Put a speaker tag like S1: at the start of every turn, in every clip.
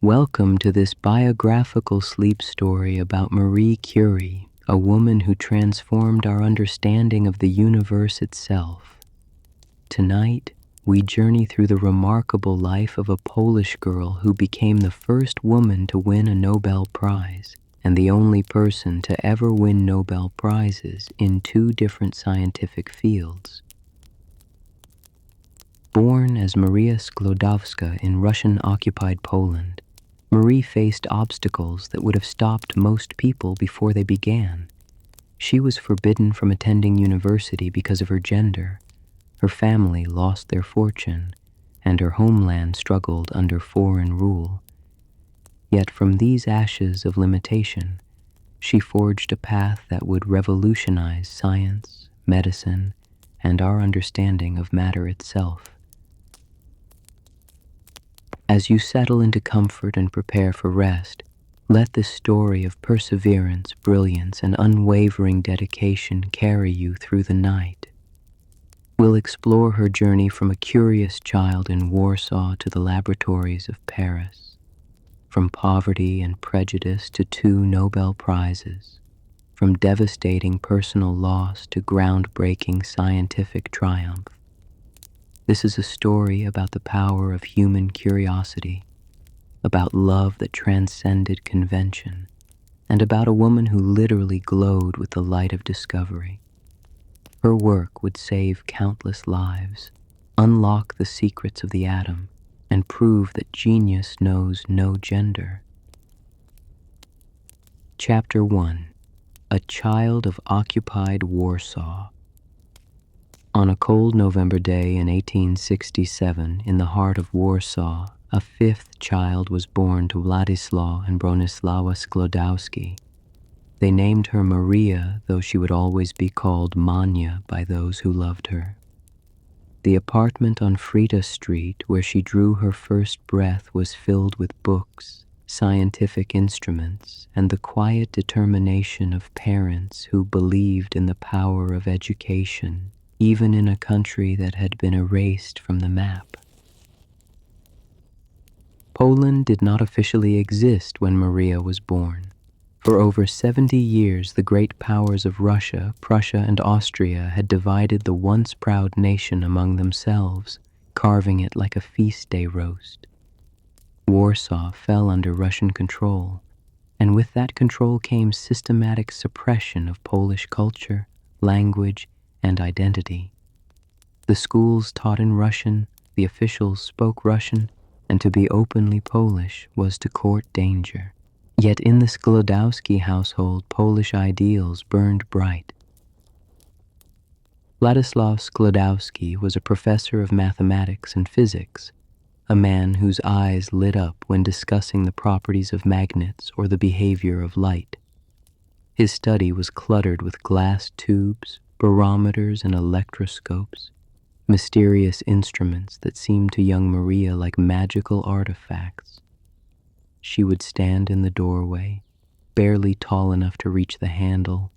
S1: Welcome to this biographical sleep story about Marie Curie, a woman who transformed our understanding of the universe itself. Tonight, we journey through the remarkable life of a Polish girl who became the first woman to win a Nobel Prize and the only person to ever win Nobel Prizes in two different scientific fields. Born as Maria Sklodowska in Russian-occupied Poland, Marie faced obstacles that would have stopped most people before they began. She was forbidden from attending university because of her gender. Her family lost their fortune, and her homeland struggled under foreign rule. Yet from these ashes of limitation, she forged a path that would revolutionize science, medicine, and our understanding of matter itself. As you settle into comfort and prepare for rest, let this story of perseverance, brilliance, and unwavering dedication carry you through the night. We'll explore her journey from a curious child in Warsaw to the laboratories of Paris, from poverty and prejudice to 2 Nobel Prizes, from devastating personal loss to groundbreaking scientific triumph. This is a story about the power of human curiosity, about love that transcended convention, and about a woman who literally glowed with the light of discovery. Her work would save countless lives, unlock the secrets of the atom, and prove that genius knows no gender. Chapter 1: A Child of Occupied Warsaw. On a cold November day in 1867, in the heart of Warsaw, a 5th child was born to Władysław and Bronisława Sklodowski. They named her Maria, though she would always be called Mania by those who loved her. The apartment on Frita Street, where she drew her first breath, was filled with books, scientific instruments, and the quiet determination of parents who believed in the power of education, even in a country that had been erased from the map. Poland did not officially exist when Maria was born. For over 70 years, the great powers of Russia, Prussia, and Austria had divided the once proud nation among themselves, carving it like a feast day roast. Warsaw fell under Russian control, and with that control came systematic suppression of Polish culture, language, and identity. The schools taught in Russian, the officials spoke Russian, and to be openly Polish was to court danger. Yet in the Sklodowski household, Polish ideals burned bright. Władysław Sklodowski was a professor of mathematics and physics, a man whose eyes lit up when discussing the properties of magnets or the behavior of light. His study was cluttered with glass tubes, barometers, and electroscopes, mysterious instruments that seemed to young Maria like magical artifacts. She would stand in the doorway, barely tall enough to reach the handle,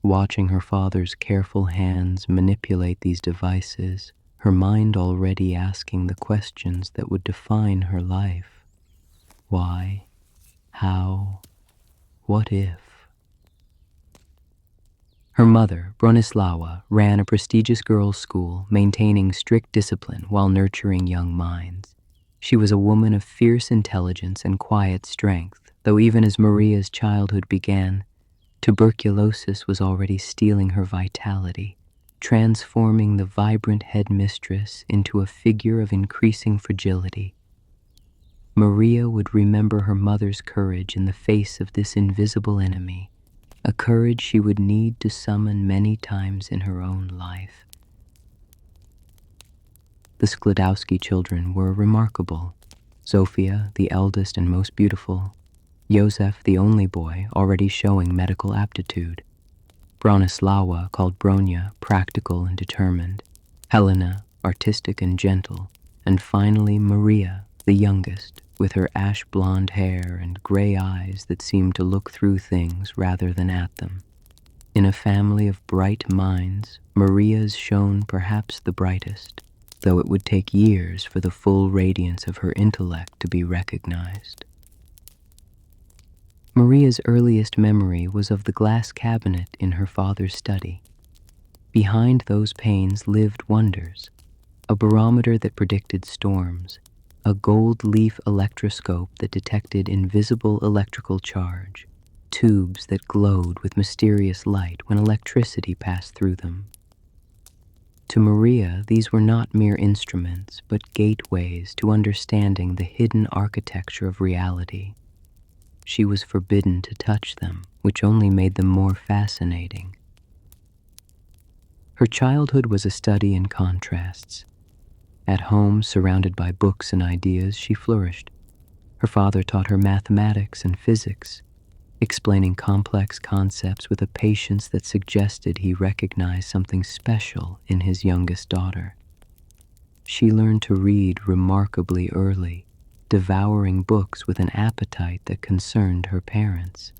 S1: watching her father's careful hands manipulate these devices, her mind already asking the questions that would define her life. Why? How? What if? Her mother, Bronisława, ran a prestigious girls' school, maintaining strict discipline while nurturing young minds. She was a woman of fierce intelligence and quiet strength, though even as Maria's childhood began, tuberculosis was already stealing her vitality, transforming the vibrant headmistress into a figure of increasing fragility. Maria would remember her mother's courage in the face of this invisible enemy, a courage she would need to summon many times in her own life. The Sklodowski children were remarkable. Zofia, the eldest and most beautiful. Józef, the only boy, already showing medical aptitude. Bronisława, called Bronia, practical and determined. Helena, artistic and gentle. And finally Maria, the youngest, with her ash-blonde hair and gray eyes that seemed to look through things rather than at them. In a family of bright minds, Maria's shone perhaps the brightest, though it would take years for the full radiance of her intellect to be recognized. Maria's earliest memory was of the glass cabinet in her father's study. Behind those panes lived wonders: a barometer that predicted storms, a gold leaf electroscope that detected invisible electrical charge, tubes that glowed with mysterious light when electricity passed through them. To Maria, these were not mere instruments, but gateways to understanding the hidden architecture of reality. She was forbidden to touch them, which only made them more fascinating. Her childhood was a study in contrasts. At home, surrounded by books and ideas, she flourished. Her father taught her mathematics and physics, explaining complex concepts with a patience that suggested he recognized something special in his youngest daughter. She learned to read remarkably early, devouring books with an appetite that concerned her parents.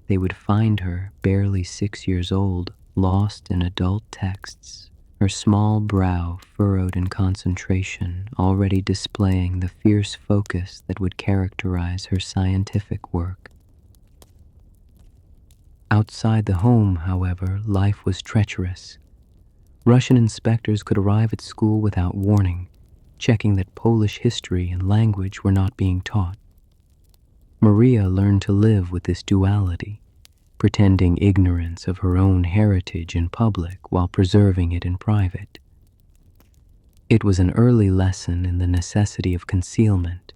S1: They would find her, barely 6 years old, lost in adult texts, her small brow furrowed in concentration, already displaying the fierce focus that would characterize her scientific work. Outside the home, however, life was treacherous. Russian inspectors could arrive at school without warning, checking that Polish history and language were not being taught. Maria learned to live with this duality, pretending ignorance of her own heritage in public while preserving it in private. It was an early lesson in the necessity of concealment,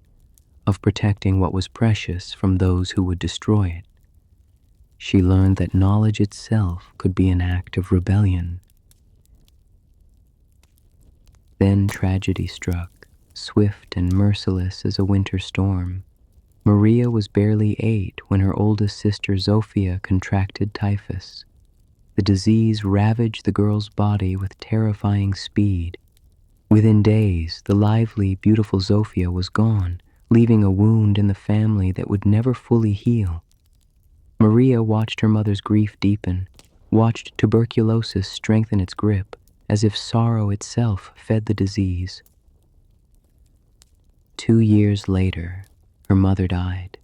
S1: of protecting what was precious from those who would destroy it. She learned that knowledge itself could be an act of rebellion. Then tragedy struck, swift and merciless as a winter storm. Maria was barely 8 when her oldest sister Zofia contracted typhus. The disease ravaged the girl's body with terrifying speed. Within days, the lively, beautiful Zofia was gone, leaving a wound in the family that would never fully heal. Maria watched her mother's grief deepen, watched tuberculosis strengthen its grip, as if sorrow itself fed the disease. 2 years later, her mother died.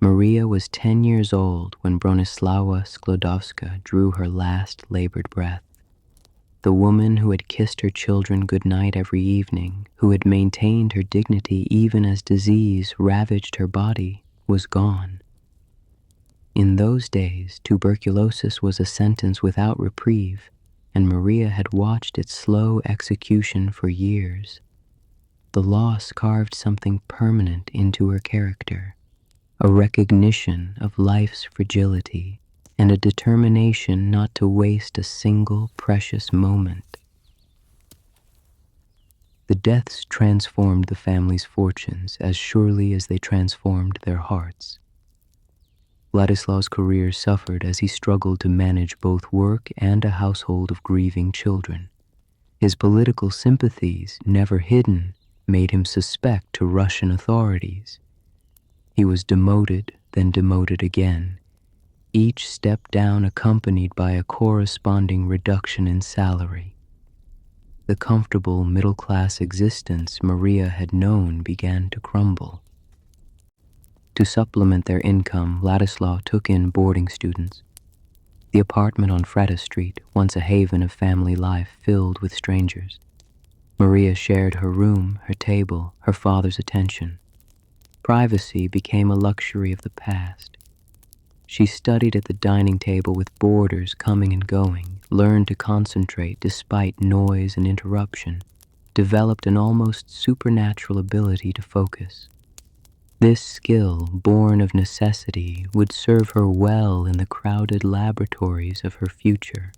S1: Maria was 10 years old when Maria Sklodowska drew her last labored breath. The woman who had kissed her children goodnight every evening, who had maintained her dignity even as disease ravaged her body, was gone. In those days, tuberculosis was a sentence without reprieve, and Maria had watched its slow execution for years. The loss carved something permanent into her character, a recognition of life's fragility and a determination not to waste a single precious moment. The deaths transformed the family's fortunes as surely as they transformed their hearts. Władysław's career suffered as he struggled to manage both work and a household of grieving children. His political sympathies, never hidden, made him suspect to Russian authorities. He was demoted, then demoted again, each step down accompanied by a corresponding reduction in salary. The comfortable middle-class existence Maria had known began to crumble. To supplement their income, Władysław took in boarding students. The apartment on Freda Street, once a haven of family life, filled with strangers. Maria shared her room, her table, her father's attention. Privacy became a luxury of the past. She studied at the dining table with boarders coming and going, learned to concentrate despite noise and interruption, developed an almost supernatural ability to focus. This skill, born of necessity, would serve her well in the crowded laboratories of her future.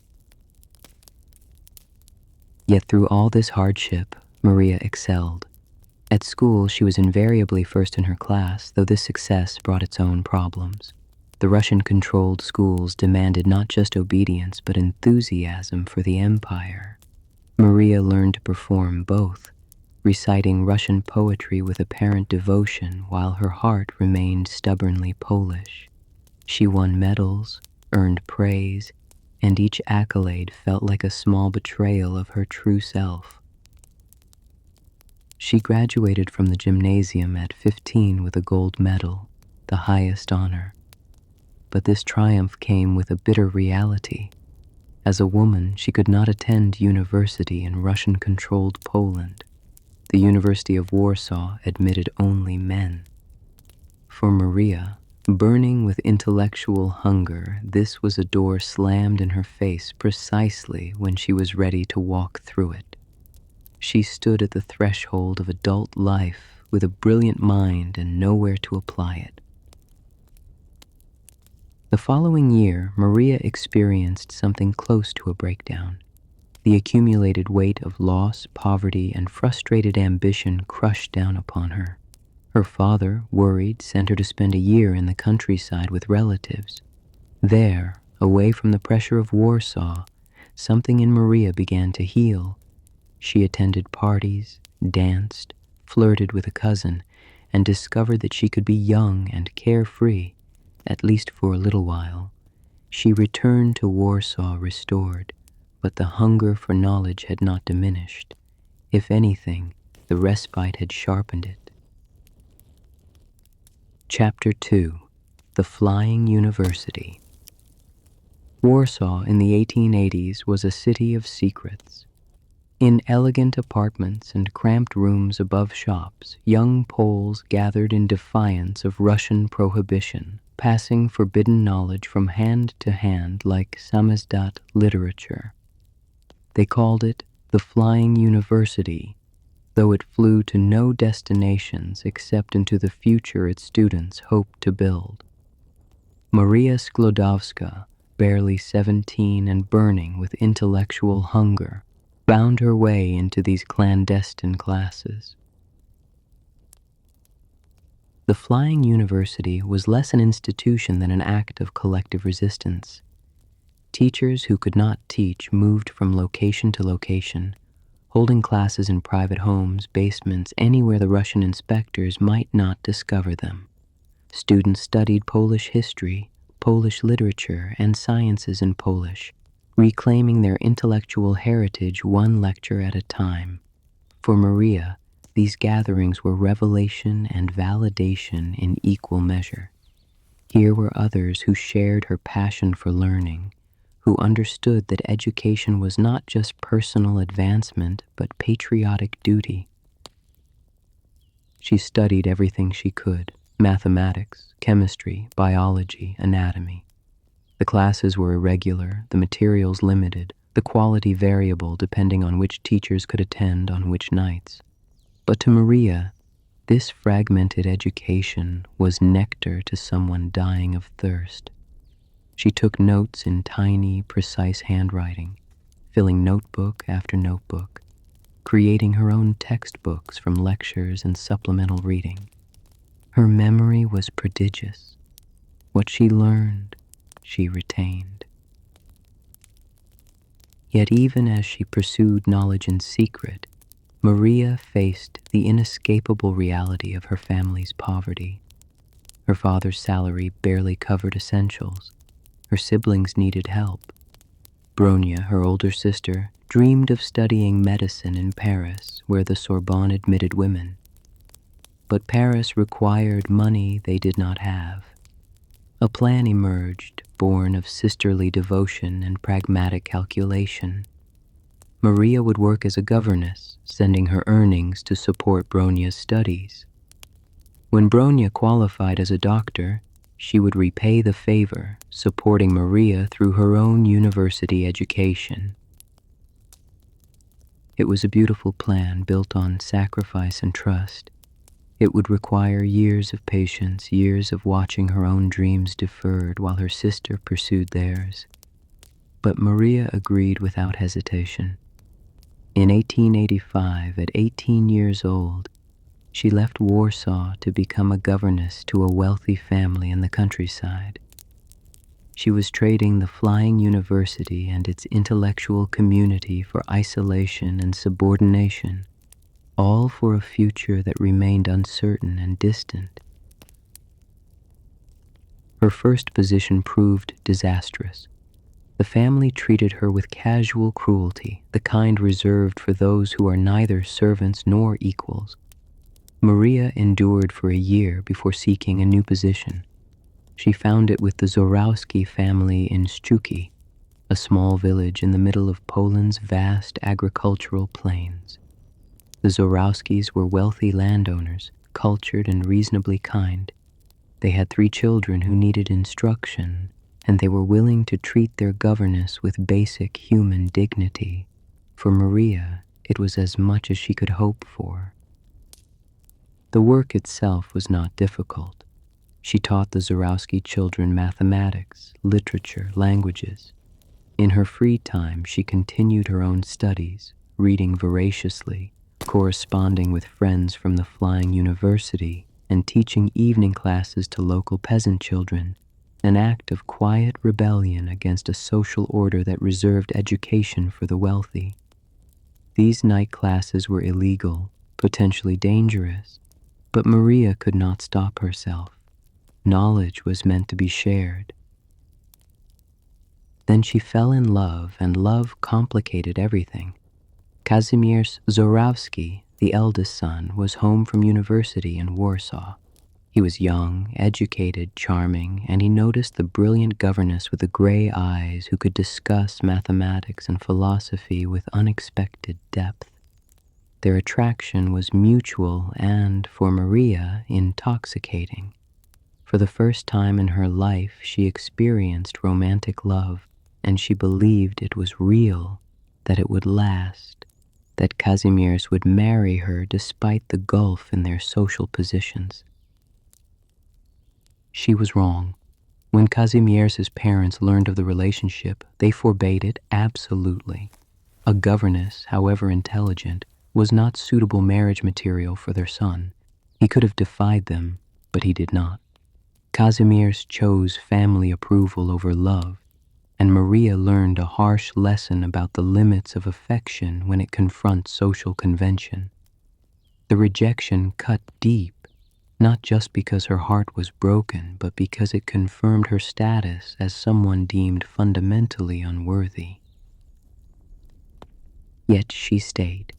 S1: Yet through all this hardship, Maria excelled. At school, she was invariably first in her class, though this success brought its own problems. The Russian-controlled schools demanded not just obedience, but enthusiasm for the empire. Maria learned to perform both, reciting Russian poetry with apparent devotion while her heart remained stubbornly Polish. She won medals, earned praise, and each accolade felt like a small betrayal of her true self. She graduated from the gymnasium at 15 with a gold medal, the highest honor. But this triumph came with a bitter reality. As a woman, she could not attend university in Russian-controlled Poland. The University of Warsaw admitted only men. For Maria, burning with intellectual hunger, this was a door slammed in her face precisely when she was ready to walk through it. She stood at the threshold of adult life with a brilliant mind and nowhere to apply it. The following year, Maria experienced something close to a breakdown. The accumulated weight of loss, poverty, and frustrated ambition crushed down upon her. Her father, worried, sent her to spend a year in the countryside with relatives. There, away from the pressure of Warsaw, something in Maria began to heal. She attended parties, danced, flirted with a cousin, and discovered that she could be young and carefree, at least for a little while. She returned to Warsaw restored, but the hunger for knowledge had not diminished. If anything, the respite had sharpened it. Chapter 2. The Flying University. Warsaw in the 1880s was a city of secrets. In elegant apartments and cramped rooms above shops, young Poles gathered in defiance of Russian prohibition, passing forbidden knowledge from hand to hand like samizdat literature. They called it the Flying University, though it flew to no destinations except into the future its students hoped to build. Maria Sklodowska, barely 17 and burning with intellectual hunger, found her way into these clandestine classes. The Flying University was less an institution than an act of collective resistance. Teachers who could not teach moved from location to location, holding classes in private homes, basements, anywhere the Russian inspectors might not discover them. Students studied Polish history, Polish literature, and sciences in Polish, reclaiming their intellectual heritage one lecture at a time. For Maria, these gatherings were revelation and validation in equal measure. Here were others who shared her passion for learning, who understood that education was not just personal advancement, but patriotic duty. She studied everything she could: mathematics, chemistry, biology, anatomy. The classes were irregular, the materials limited, the quality variable depending on which teachers could attend on which nights. But to Maria, this fragmented education was nectar to someone dying of thirst. She took notes in tiny, precise handwriting, filling notebook after notebook, creating her own textbooks from lectures and supplemental reading. Her memory was prodigious. What she learned, she retained. Yet even as she pursued knowledge in secret, Maria faced the inescapable reality of her family's poverty. Her father's salary barely covered essentials. Her siblings needed help. Bronia, her older sister, dreamed of studying medicine in Paris, where the Sorbonne admitted women. But Paris required money they did not have. A plan emerged, born of sisterly devotion and pragmatic calculation. Maria would work as a governess, sending her earnings to support Bronia's studies. When Bronia qualified as a doctor, she would repay the favor, supporting Maria through her own university education. It was a beautiful plan built on sacrifice and trust. It would require years of patience, years of watching her own dreams deferred while her sister pursued theirs. But Maria agreed without hesitation. In 1885, at 18 years old, she left Warsaw to become a governess to a wealthy family in the countryside. She was trading the Flying University and its intellectual community for isolation and subordination, all for a future that remained uncertain and distant. Her first position proved disastrous. The family treated her with casual cruelty, the kind reserved for those who are neither servants nor equals. Maria endured for a year before seeking a new position. She found it with the Zorowski family in Szczuki, a small village in the middle of Poland's vast agricultural plains. The Zorowskis were wealthy landowners, cultured and reasonably kind. They had 3 children who needed instruction, and they were willing to treat their governess with basic human dignity. For Maria, it was as much as she could hope for. The work itself was not difficult. She taught the Zorowski children mathematics, literature, languages. In her free time, she continued her own studies, reading voraciously, corresponding with friends from the Flying University, and teaching evening classes to local peasant children, an act of quiet rebellion against a social order that reserved education for the wealthy. These night classes were illegal, potentially dangerous, but Maria could not stop herself. Knowledge was meant to be shared. Then she fell in love, and love complicated everything. Kazimierz Zorowski, the eldest son, was home from university in Warsaw. He was young, educated, charming, and he noticed the brilliant governess with the gray eyes who could discuss mathematics and philosophy with unexpected depth. Their attraction was mutual and, for Maria, intoxicating. For the first time in her life, she experienced romantic love, and she believed it was real, that it would last, that Kazimierz would marry her despite the gulf in their social positions. She was wrong. When Kazimierz's parents learned of the relationship, they forbade it absolutely. A governess, however intelligent, was not suitable marriage material for their son. He could have defied them, but he did not. Kazimierz chose family approval over love, and Maria learned a harsh lesson about the limits of affection when it confronts social convention. The rejection cut deep, not just because her heart was broken, but because it confirmed her status as someone deemed fundamentally unworthy. Yet she stayed.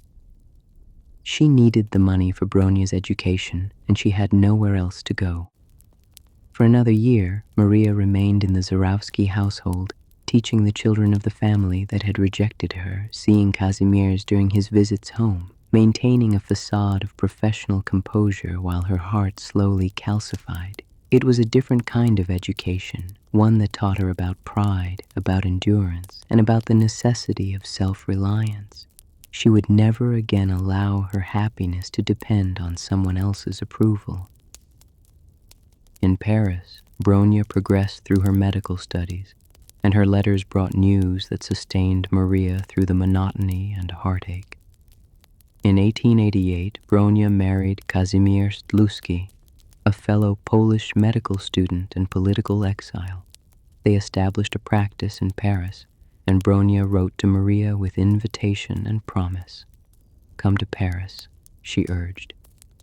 S1: She needed the money for Bronia's education, and she had nowhere else to go. For another year, Maria remained in the Zorowski household, teaching the children of the family that had rejected her, seeing Kazimierz during his visits home, maintaining a facade of professional composure while her heart slowly calcified. It was a different kind of education, one that taught her about pride, about endurance, and about the necessity of self-reliance. She would never again allow her happiness to depend on someone else's approval. In Paris, Bronia progressed through her medical studies, and her letters brought news that sustained Maria through the monotony and heartache. In 1888, Bronia married Kazimierz Dluski, a fellow Polish medical student and political exile. They established a practice in Paris, and Bronia wrote to Maria with invitation and promise. "Come to Paris," she urged.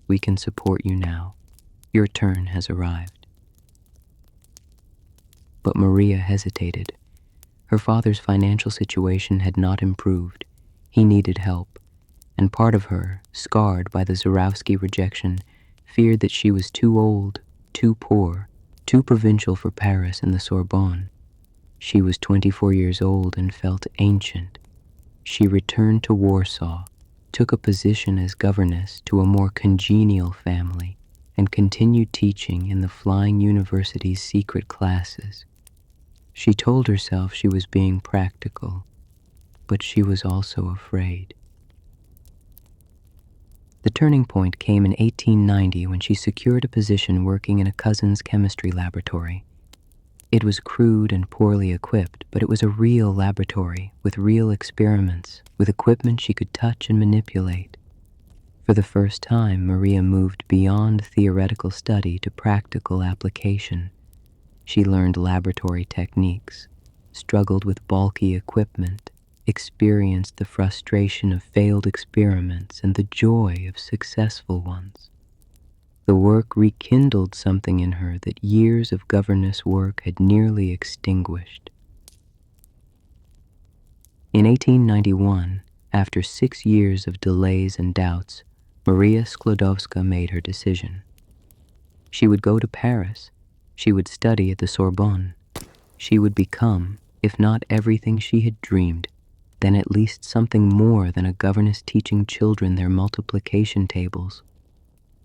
S1: "We can support you now. Your turn has arrived." But Maria hesitated. Her father's financial situation had not improved. He needed help, and part of her, scarred by the Zorowski rejection, feared that she was too old, too poor, too provincial for Paris and the Sorbonne. She was 24 years old and felt ancient. She returned to Warsaw, took a position as governess to a more congenial family, and continued teaching in the Flying University's secret classes. She told herself she was being practical, but she was also afraid. The turning point came in 1890 when she secured a position working in a cousin's chemistry laboratory. It was crude and poorly equipped, but it was a real laboratory with real experiments, with equipment she could touch and manipulate. For the first time, Maria moved beyond theoretical study to practical application. She learned laboratory techniques, struggled with bulky equipment, experienced the frustration of failed experiments and the joy of successful ones. The work rekindled something in her that years of governess work had nearly extinguished. In 1891, after 6 years of delays and doubts, Maria Sklodowska made her decision. She would go to Paris, She would study at the Sorbonne. She would become, if not everything she had dreamed, then at least something more than a governess teaching children their multiplication tables.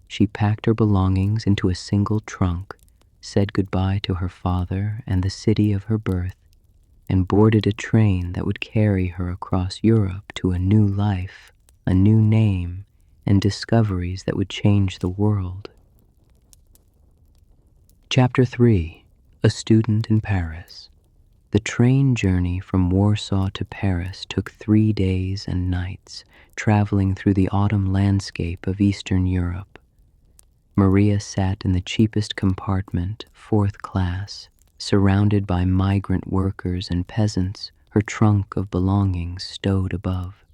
S1: She packed her belongings into a single trunk, said goodbye to her father and the city of her birth, and boarded a train that would carry her across Europe to a new life, a new name, and discoveries that would change the world. Chapter 3. A Student in Paris. The train journey from Warsaw to Paris took 3 days and nights, traveling through the autumn landscape of Eastern Europe. Maria sat in the cheapest compartment, 4th class, surrounded by migrant workers and peasants, her trunk of belongings stowed above.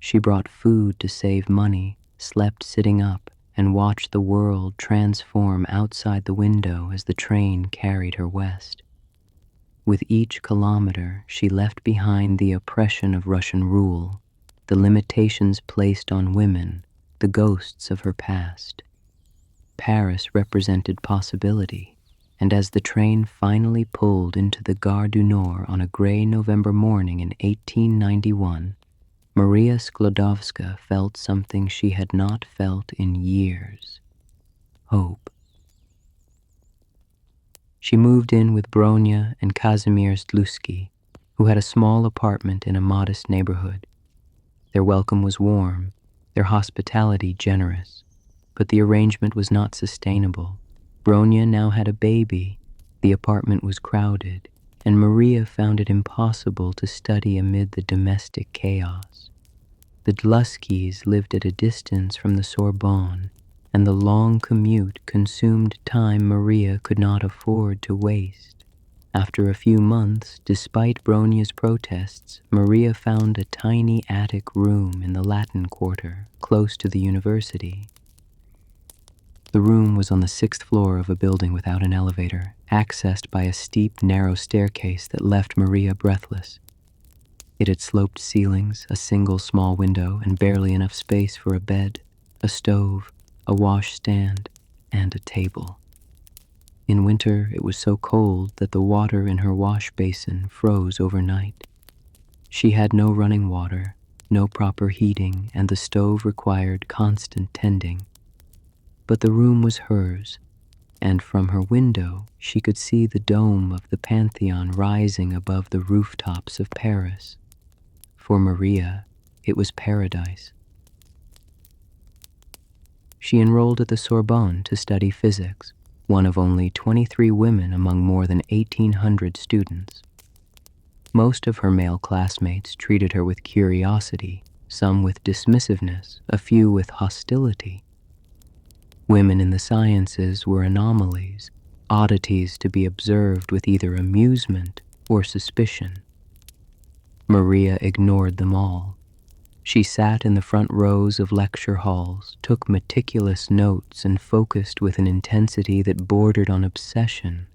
S1: She brought food to save money, slept sitting up, and watched the world transform outside the window as the train carried her west. With each kilometer, she left behind the oppression of Russian rule, the limitations placed on women, the ghosts of her past. Paris represented possibility, and as the train finally pulled into the Gare du Nord on a gray November morning in 1891, Maria Sklodowska felt something she had not felt in years: hope. She moved in with Bronia and Kazimierz Dluski, who had a small apartment in a modest neighborhood. Their welcome was warm, their hospitality generous, but the arrangement was not sustainable. Bronia now had a baby, the apartment was crowded, and Maria found it impossible to study amid the domestic chaos. The Dluskis lived at a distance from the Sorbonne, and the long commute consumed time Maria could not afford to waste. After a few months, despite Bronia's protests, Maria found a tiny attic room in the Latin Quarter, close to the university. The room was on the 6th floor of a building without an elevator, accessed by a steep, narrow staircase that left Maria breathless. It had sloped ceilings, a single small window, and barely enough space for a bed, a stove, a washstand, and a table. In winter, it was so cold that the water in her wash basin froze overnight. She had no running water, no proper heating, and the stove required constant tending. But the room was hers, and from her window she could see the dome of the Pantheon rising above the rooftops of Paris. For Maria, it was paradise. She enrolled at the Sorbonne to study physics, one of only 23 women among more than 1,800 students. Most of her male classmates treated her with curiosity, some with dismissiveness, a few with hostility. Women in the sciences were anomalies, oddities to be observed with either amusement or suspicion. Maria ignored them all. She sat in the front rows of lecture halls, took meticulous notes, and focused with an intensity that bordered on obsession.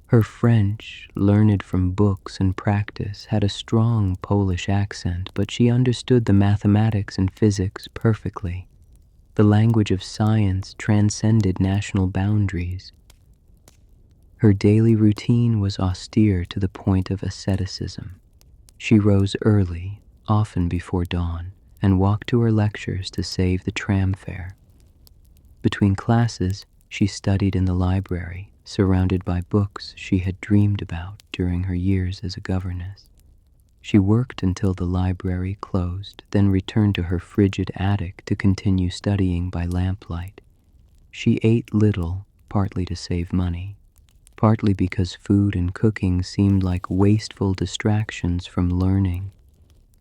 S1: Her French, learned from books and practice, had a strong Polish accent, but she understood the mathematics and physics perfectly. The language of science transcended national boundaries. Her daily routine was austere to the point of asceticism. She rose early, often before dawn, and walked to her lectures to save the tram fare. Between classes, she studied in the library, surrounded by books she had dreamed about during her years as a governess. She worked until the library closed, then returned to her frigid attic to continue studying by lamplight. She ate little, partly to save money, partly because food and cooking seemed like wasteful distractions from learning.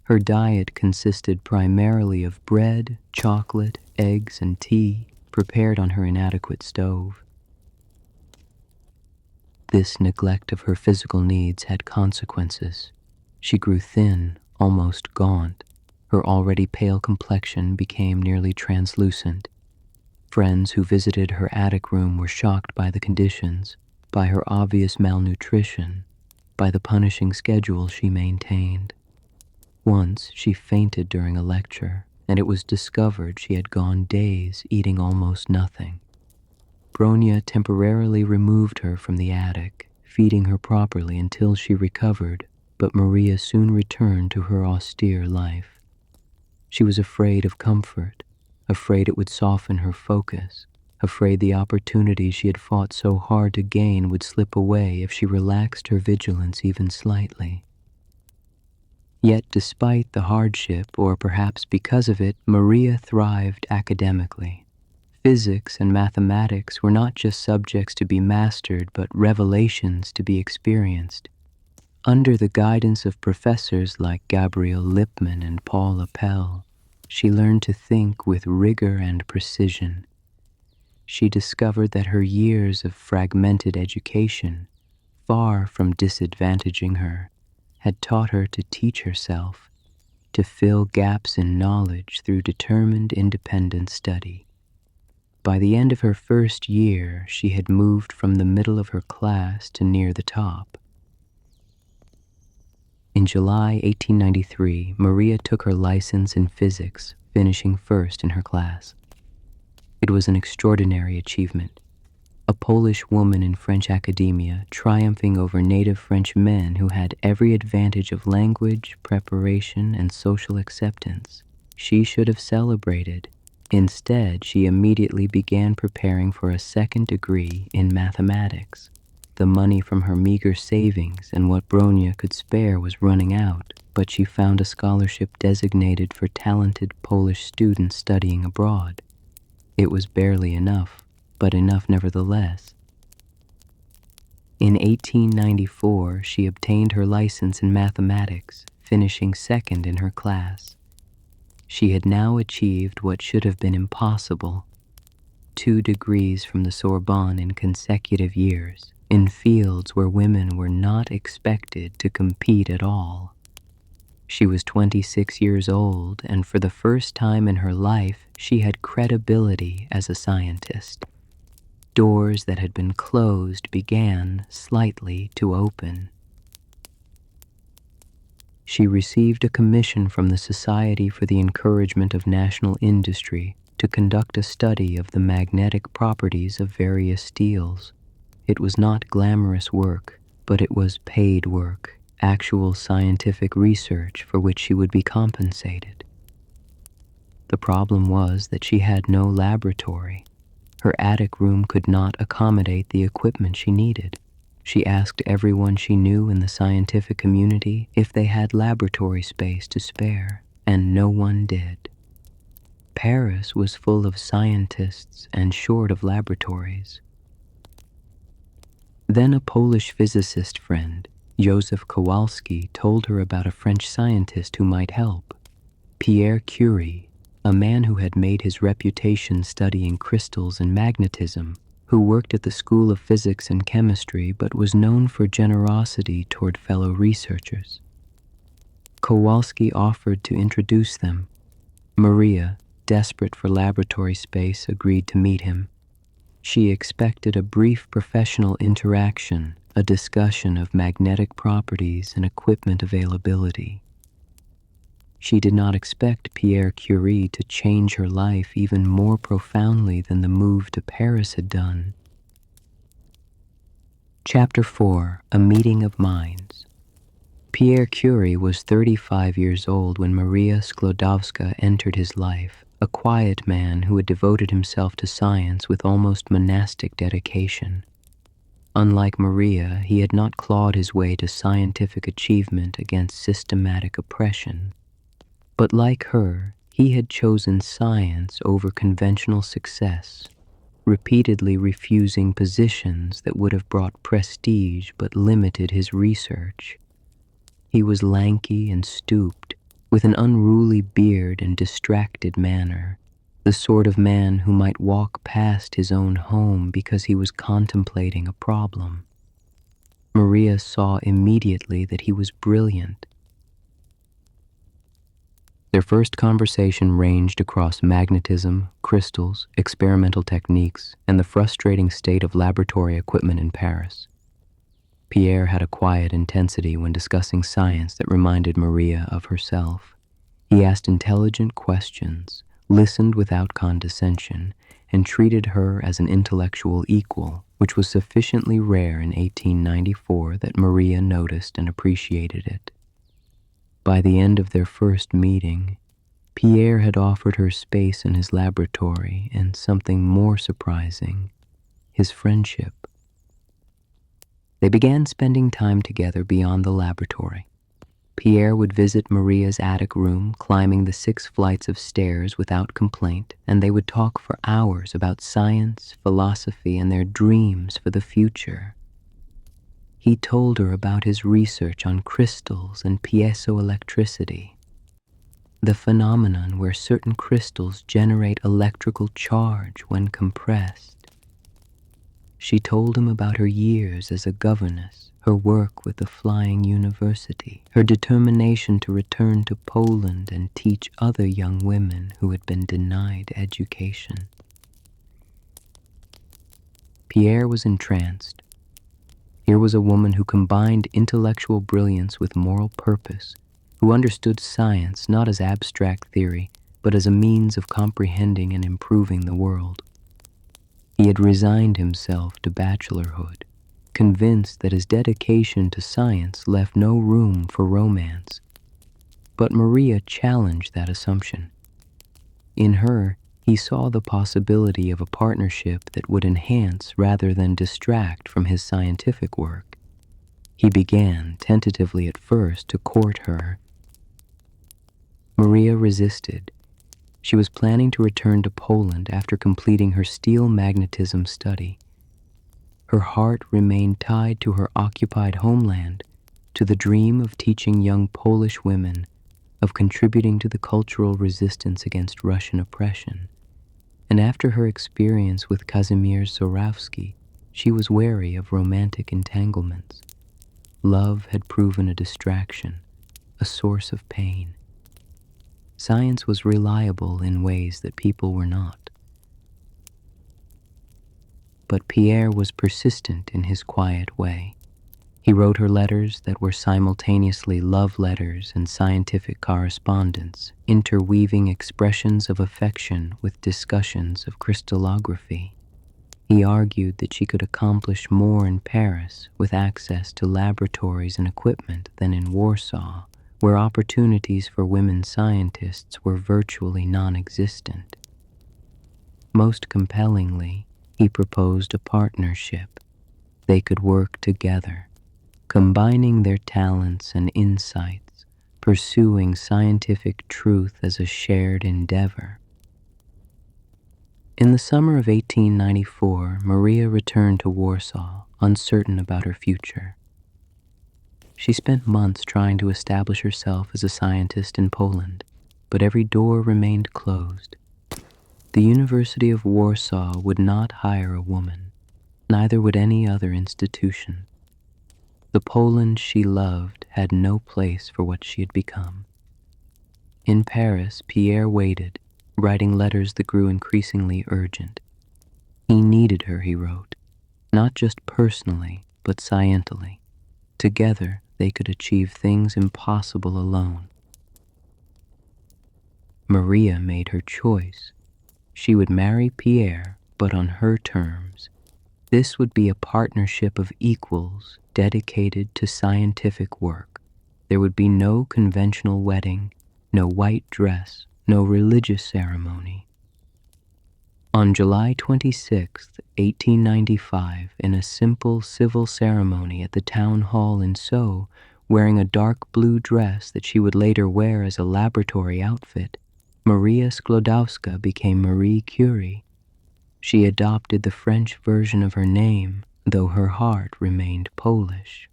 S1: Her diet consisted primarily of bread, chocolate, eggs, and tea, prepared on her inadequate stove. This neglect of her physical needs had consequences. She grew thin, almost gaunt. Her already pale complexion became nearly translucent. Friends who visited her attic room were shocked by the conditions, by her obvious malnutrition, by the punishing schedule she maintained. Once she fainted during a lecture, and it was discovered she had gone days eating almost nothing. Bronya temporarily removed her from the attic, feeding her properly until she recovered, but Maria soon returned to her austere life. She was afraid of comfort, afraid it would soften her focus, afraid the opportunity she had fought so hard to gain would slip away if she relaxed her vigilance even slightly. Yet despite the hardship, or perhaps because of it, Maria thrived academically. Physics and mathematics were not just subjects to be mastered, but revelations to be experienced. Under the guidance of professors like Gabriel Lippmann and Paul Appel, she learned to think with rigor and precision. She discovered that her years of fragmented education, far from disadvantaging her, had taught her to teach herself, to fill gaps in knowledge through determined independent study. By the end of her first year, she had moved from the middle of her class to near the top. In July 1893, Maria took her license in physics, finishing first in her class. It was an extraordinary achievement. A Polish woman in French academia triumphing over native French men who had every advantage of language, preparation, and social acceptance. She should have celebrated. Instead, she immediately began preparing for a second degree in mathematics. The money from her meager savings and what Bronya could spare was running out, but she found a scholarship designated for talented Polish students studying abroad. It was barely enough, but enough nevertheless. In 1894, she obtained her license in mathematics, finishing second in her class. She had now achieved what should have been impossible: 2 degrees from the Sorbonne in consecutive years, in fields where women were not expected to compete at all. She was 26 years old, and for the first time in her life, she had credibility as a scientist. Doors that had been closed began slightly to open. She received a commission from the Society for the Encouragement of National Industry to conduct a study of the magnetic properties of various steels. It was not glamorous work, but it was paid work, actual scientific research for which she would be compensated. The problem was that she had no laboratory. Her attic room could not accommodate the equipment she needed. She asked everyone she knew in the scientific community if they had laboratory space to spare, and no one did. Paris was full of scientists and short of laboratories. Then a Polish physicist friend, Józef Kowalski, told her about a French scientist who might help. Pierre Curie, a man who had made his reputation studying crystals and magnetism, who worked at the School of Physics and Chemistry but was known for generosity toward fellow researchers. Kowalski offered to introduce them. Maria, desperate for laboratory space, agreed to meet him. She expected a brief professional interaction, a discussion of magnetic properties and equipment availability. She did not expect Pierre Curie to change her life even more profoundly than the move to Paris had done. Chapter 4: A Meeting of Minds. Pierre Curie was 35 years old when Maria Sklodowska entered his life, a quiet man who had devoted himself to science with almost monastic dedication. Unlike Maria, he had not clawed his way to scientific achievement against systematic oppression. But like her, he had chosen science over conventional success, repeatedly refusing positions that would have brought prestige but limited his research. He was lanky and stooped, with an unruly beard and distracted manner, the sort of man who might walk past his own home because he was contemplating a problem. Maria saw immediately that he was brilliant. Their first conversation ranged across magnetism, crystals, experimental techniques, and the frustrating state of laboratory equipment in Paris. Pierre had a quiet intensity when discussing science that reminded Maria of herself. He asked intelligent questions, listened without condescension, and treated her as an intellectual equal, which was sufficiently rare in 1894 that Maria noticed and appreciated it. By the end of their first meeting, Pierre had offered her space in his laboratory and something more surprising, his friendship. They began spending time together beyond the laboratory. Pierre would visit Maria's attic room, climbing the 6 flights of stairs without complaint, and they would talk for hours about science, philosophy, and their dreams for the future. He told her about his research on crystals and piezoelectricity, the phenomenon where certain crystals generate electrical charge when compressed. She told him about her years as a governess, her work with the Flying University, her determination to return to Poland and teach other young women who had been denied education. Pierre was entranced. Here was a woman who combined intellectual brilliance with moral purpose, who understood science not as abstract theory, but as a means of comprehending and improving the world. He had resigned himself to bachelorhood, convinced that his dedication to science left no room for romance. But Maria challenged that assumption. In her, he saw the possibility of a partnership that would enhance rather than distract from his scientific work. He began, tentatively at first, to court her. Maria resisted. She was planning to return to Poland after completing her steel magnetism study. Her heart remained tied to her occupied homeland, to the dream of teaching young Polish women, of contributing to the cultural resistance against Russian oppression. And after her experience with Kazimierz Zurawski, she was wary of romantic entanglements. Love had proven a distraction, a source of pain. Science was reliable in ways that people were not. But Pierre was persistent in his quiet way. He wrote her letters that were simultaneously love letters and scientific correspondence, interweaving expressions of affection with discussions of crystallography. He argued that she could accomplish more in Paris with access to laboratories and equipment than in Warsaw, where opportunities for women scientists were virtually non-existent. Most compellingly, he proposed a partnership. They could work together, combining their talents and insights, pursuing scientific truth as a shared endeavor. In the summer of 1894, Maria returned to Warsaw, uncertain about her future. She spent months trying to establish herself as a scientist in Poland, but every door remained closed. The University of Warsaw would not hire a woman, neither would any other institution. The Poland she loved had no place for what she had become. In Paris, Pierre waited, writing letters that grew increasingly urgent. He needed her, he wrote, not just personally, but scientally. Together, they could achieve things impossible alone. Maria made her choice. She would marry Pierre, but on her terms. This would be a partnership of equals dedicated to scientific work. There would be no conventional wedding, no white dress, no religious ceremony. On July 26, 1895, in a simple civil ceremony at the town hall in Sceaux, wearing a dark blue dress that she would later wear as a laboratory outfit, Maria Sklodowska became Marie Curie. She adopted the French version of her name, though her heart remained Polish.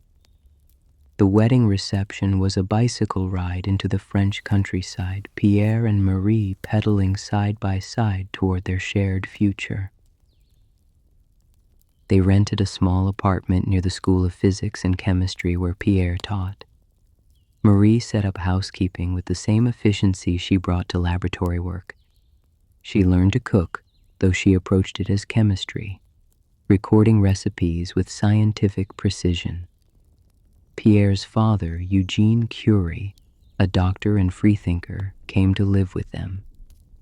S1: The wedding reception was a bicycle ride into the French countryside, Pierre and Marie pedaling side by side toward their shared future. They rented a small apartment near the School of Physics and Chemistry where Pierre taught. Marie set up housekeeping with the same efficiency she brought to laboratory work. She learned to cook, though she approached it as chemistry, recording recipes with scientific precision. Pierre's father, Eugene Curie, a doctor and freethinker, came to live with them,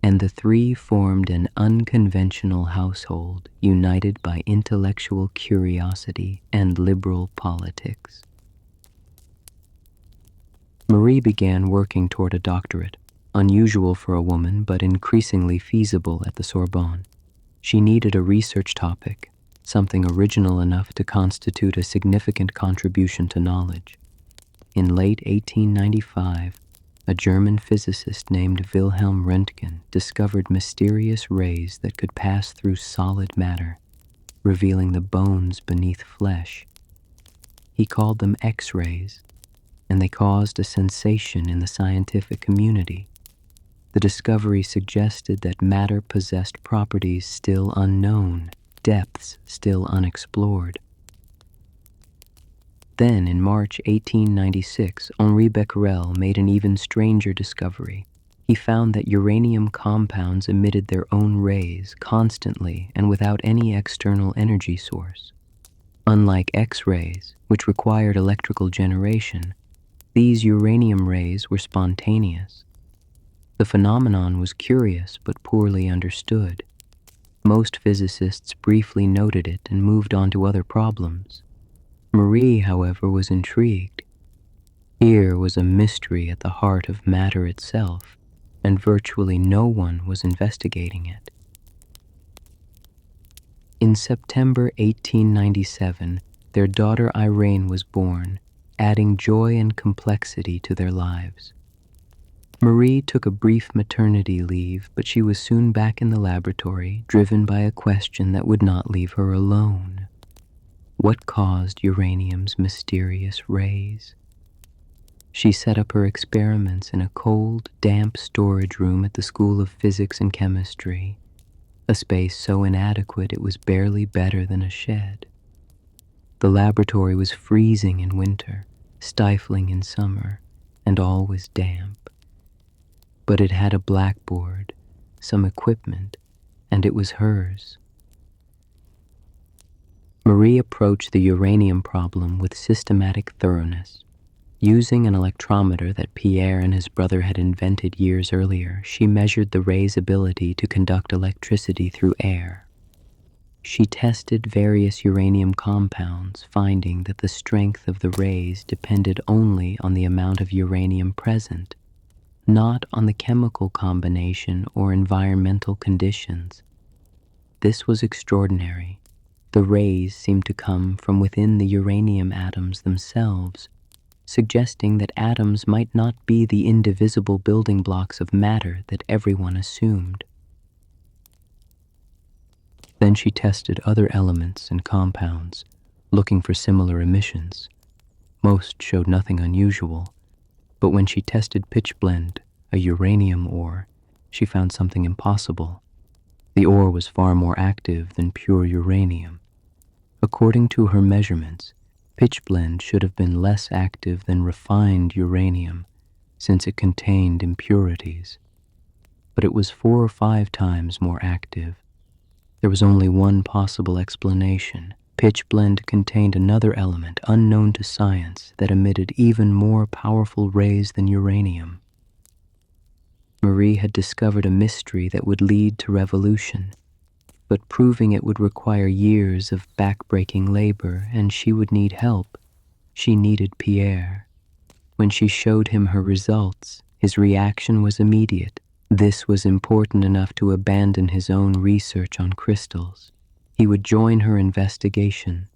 S1: and the three formed an unconventional household united by intellectual curiosity and liberal politics. Marie began working toward a doctorate, unusual for a woman but increasingly feasible at the Sorbonne. She needed a research topic, something original enough to constitute a significant contribution to knowledge. In late 1895, a German physicist named Wilhelm Röntgen discovered mysterious rays that could pass through solid matter, revealing the bones beneath flesh. He called them X-rays, and they caused a sensation in the scientific community. The discovery suggested that matter possessed properties still unknown, depths still unexplored. Then, in March 1896, Henri Becquerel made an even stranger discovery. He found that uranium compounds emitted their own rays constantly and without any external energy source. Unlike X-rays, which required electrical generation, these uranium rays were spontaneous. The phenomenon was curious but poorly understood. Most physicists briefly noted it and moved on to other problems. Marie, however, was intrigued. Here was a mystery at the heart of matter itself, and virtually no one was investigating it. In September 1897, their daughter Irene was born, adding joy and complexity to their lives. Marie took a brief maternity leave, but she was soon back in the laboratory, driven by a question that would not leave her alone. What caused uranium's mysterious rays? She set up her experiments in a cold, damp storage room at the School of Physics and Chemistry, a space so inadequate it was barely better than a shed. The laboratory was freezing in winter, stifling in summer, and all was damp. But it had a blackboard, some equipment, and it was hers. Marie approached the uranium problem with systematic thoroughness. Using an electrometer that Pierre and his brother had invented years earlier, she measured the ray's ability to conduct electricity through air. She tested various uranium compounds, finding that the strength of the rays depended only on the amount of uranium present, not on the chemical combination or environmental conditions. This was extraordinary. The rays seemed to come from within the uranium atoms themselves, suggesting that atoms might not be the indivisible building blocks of matter that everyone assumed. Then she tested other elements and compounds, looking for similar emissions. Most showed nothing unusual, but when she tested pitchblende, a uranium ore, she found something impossible. The ore was far more active than pure uranium. According to her measurements, pitchblende should have been less active than refined uranium, since it contained impurities. But it was 4 or 5 times more active. There was only one possible explanation. Pitchblende contained another element unknown to science that emitted even more powerful rays than uranium. Marie had discovered a mystery that would lead to revolution, but proving it would require years of back-breaking labor, and she would need help. She needed Pierre. When she showed him her results, his reaction was immediate. This was important enough to abandon his own research on crystals. He would join her investigation.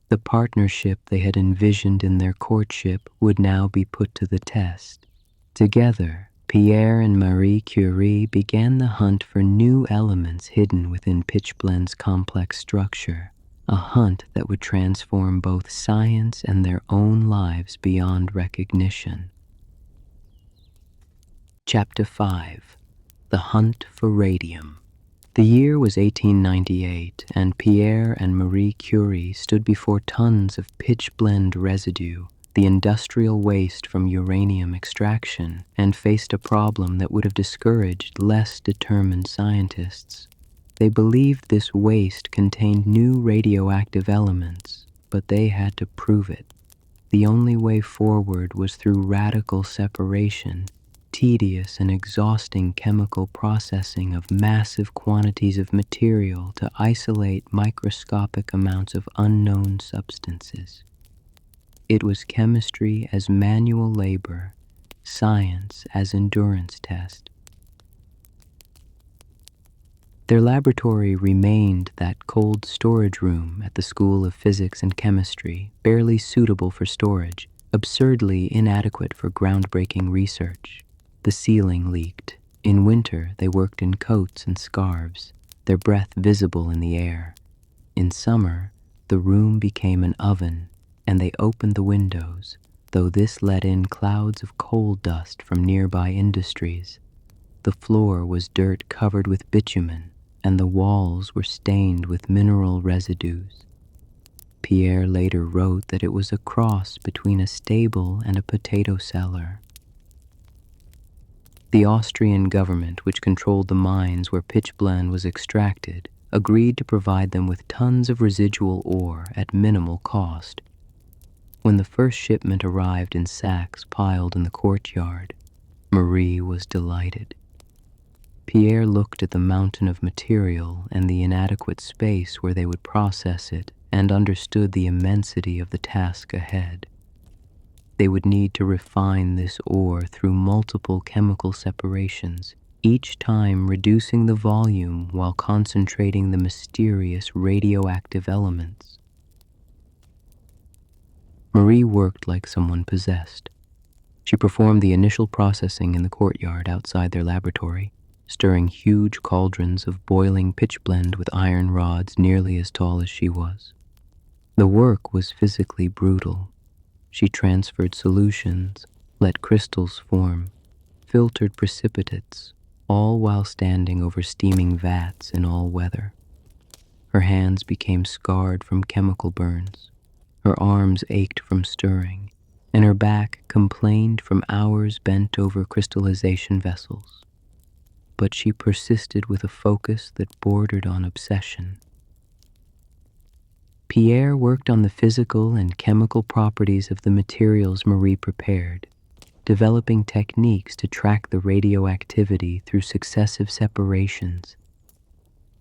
S1: The partnership they had envisioned in their courtship would now be put to the test. Together, Pierre and Marie Curie began the hunt for new elements hidden within pitchblende's complex structure, a hunt that would transform both science and their own lives beyond recognition. Chapter 5. The Hunt for Radium. The year was 1898, and Pierre and Marie Curie stood before tons of pitchblende residue, the industrial waste from uranium extraction, and faced a problem that would have discouraged less determined scientists. They believed this waste contained new radioactive elements, but they had to prove it. The only way forward was through radical separation, tedious and exhausting chemical processing of massive quantities of material to isolate microscopic amounts of unknown substances. It was chemistry as manual labor, science as endurance test. Their laboratory remained that cold storage room at the School of Physics and Chemistry, barely suitable for storage, absurdly inadequate for groundbreaking research. The ceiling leaked. In winter, they worked in coats and scarves, their breath visible in the air. In summer, the room became an oven, and they opened the windows, though this let in clouds of coal dust from nearby industries. The floor was dirt covered with bitumen, and the walls were stained with mineral residues. Pierre later wrote that it was a cross between a stable and a potato cellar. The Austrian government, which controlled the mines where pitchblende was extracted, agreed to provide them with tons of residual ore at minimal cost. When the first shipment arrived in sacks piled in the courtyard, Marie was delighted. Pierre looked at the mountain of material and the inadequate space where they would process it and understood the immensity of the task ahead. They would need to refine this ore through multiple chemical separations, each time reducing the volume while concentrating the mysterious radioactive elements. Marie worked like someone possessed. She performed the initial processing in the courtyard outside their laboratory, stirring huge cauldrons of boiling pitchblende with iron rods nearly as tall as she was. The work was physically brutal. She transferred solutions, let crystals form, filtered precipitates, all while standing over steaming vats in all weather. Her hands became scarred from chemical burns. Her arms ached from stirring, and her back complained from hours bent over crystallization vessels. But she persisted with a focus that bordered on obsession. Pierre worked on the physical and chemical properties of the materials Marie prepared, developing techniques to track the radioactivity through successive separations.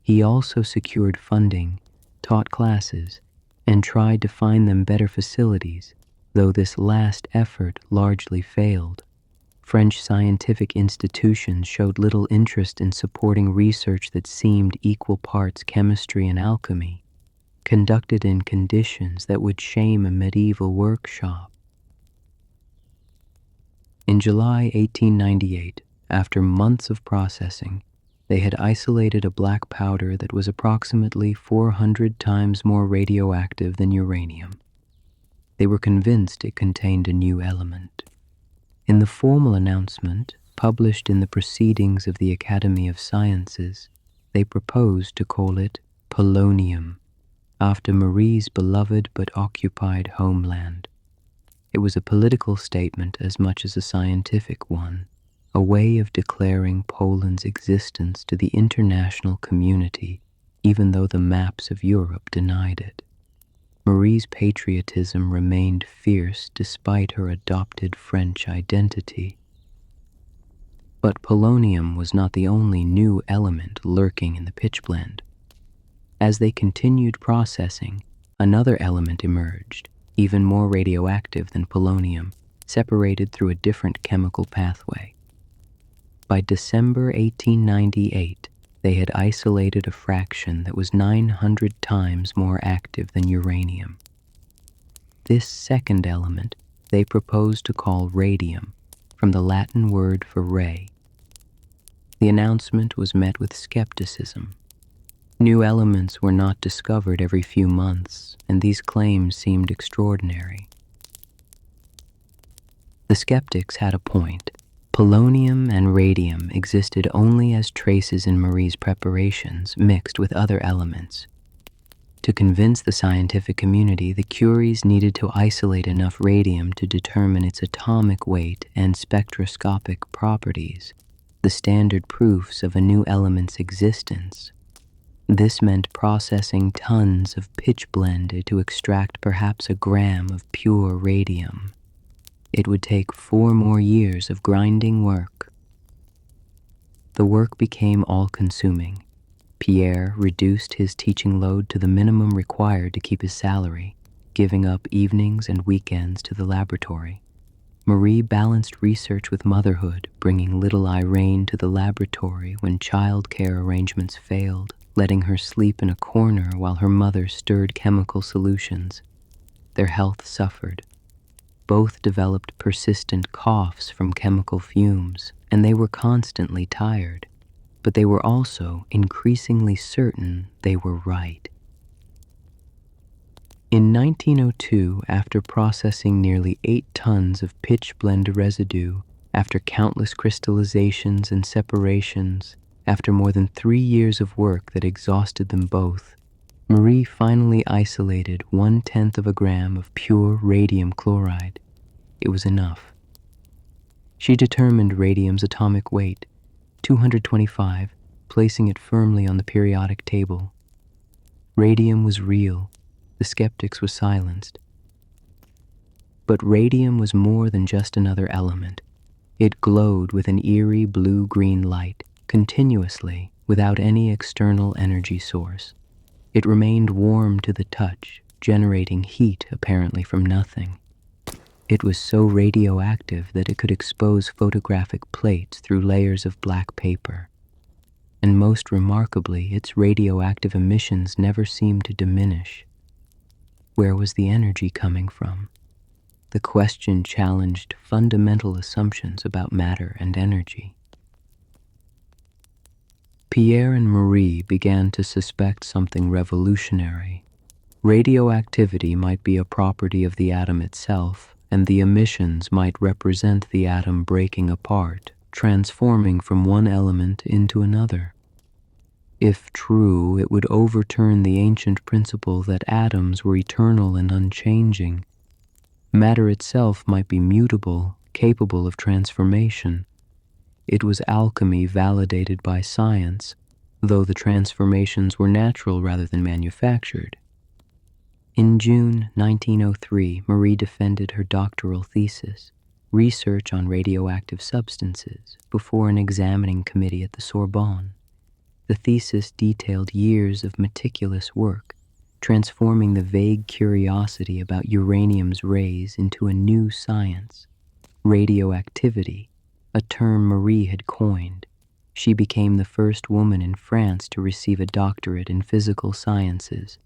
S1: He also secured funding, taught classes, and tried to find them better facilities, though this last effort largely failed. French scientific institutions showed little interest in supporting research that seemed equal parts chemistry and alchemy, conducted in conditions that would shame a medieval workshop. In July 1898, after months of processing, they had isolated a black powder that was approximately 400 times more radioactive than uranium. They were convinced it contained a new element. In the formal announcement, published in the Proceedings of the Academy of Sciences, they proposed to call it polonium, after Marie's beloved but occupied homeland. It was a political statement as much as a scientific one, a way of declaring Poland's existence to the international community, even though the maps of Europe denied it. Marie's patriotism remained fierce despite her adopted French identity. But polonium was not the only new element lurking in the pitchblende. As they continued processing, another element emerged, even more radioactive than polonium, separated through a different chemical pathway. By December 1898, they had isolated a fraction that was 900 times more active than uranium. This second element they proposed to call radium, from the Latin word for ray. The announcement was met with skepticism. New elements were not discovered every few months, and these claims seemed extraordinary. The skeptics had a point. Polonium and radium existed only as traces in Marie's preparations mixed with other elements. To convince the scientific community, the Curies needed to isolate enough radium to determine its atomic weight and spectroscopic properties, the standard proofs of a new element's existence. This meant processing tons of pitchblende to extract perhaps a gram of pure radium. It would take 4 more years of grinding work, The work became all-consuming. Pierre reduced his teaching load to the minimum required to keep his salary, giving up evenings and weekends to the laboratory. Marie balanced research with motherhood, bringing little Irene to the laboratory when child-care arrangements failed, letting her sleep in a corner while her mother stirred chemical solutions. Their health suffered. Both developed persistent coughs from chemical fumes, and they were constantly tired. But they were also increasingly certain they were right. In 1902, after processing nearly 8 tons of pitch-blende residue, after countless crystallizations and separations, after more than 3 years of work that exhausted them both, Marie finally isolated 1/10 of a gram of pure radium chloride. It was enough. She determined radium's atomic weight, 225, placing it firmly on the periodic table. Radium was real. The skeptics were silenced. But radium was more than just another element. It glowed with an eerie blue-green light, continuously, without any external energy source. It remained warm to the touch, generating heat apparently from nothing. It was so radioactive that it could expose photographic plates through layers of black paper. And most remarkably, its radioactive emissions never seemed to diminish. Where was the energy coming from? The question challenged fundamental assumptions about matter and energy. Pierre and Marie began to suspect something revolutionary. Radioactivity might be a property of the atom itself, and the emissions might represent the atom breaking apart, transforming from one element into another. If true, it would overturn the ancient principle that atoms were eternal and unchanging. Matter itself might be mutable, capable of transformation. It was alchemy validated by science, though the transformations were natural rather than manufactured. In June 1903, Marie defended her doctoral thesis, Research on Radioactive Substances, before an examining committee at the Sorbonne. The thesis detailed years of meticulous work, transforming the vague curiosity about uranium's rays into a new science, radioactivity, a term Marie had coined. She became the first woman in France to receive a doctorate in physical sciences.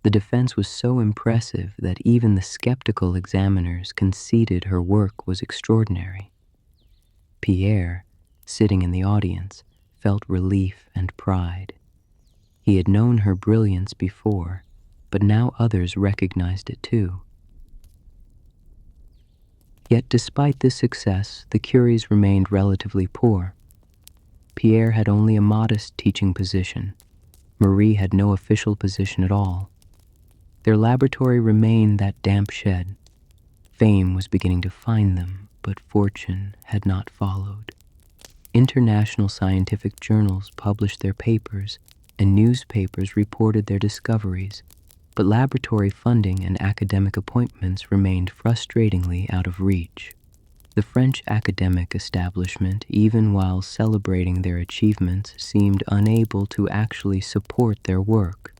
S1: The defense was so impressive that even the skeptical examiners conceded her work was extraordinary. Pierre, sitting in the audience, felt relief and pride. He had known her brilliance before, but now others recognized it too. Yet despite this success, the Curies remained relatively poor. Pierre had only a modest teaching position. Marie had no official position at all. Their laboratory remained that damp shed. Fame was beginning to find them, but fortune had not followed. International scientific journals published their papers, and newspapers reported their discoveries, but laboratory funding and academic appointments remained frustratingly out of reach. The French academic establishment, even while celebrating their achievements, seemed unable to actually support their work.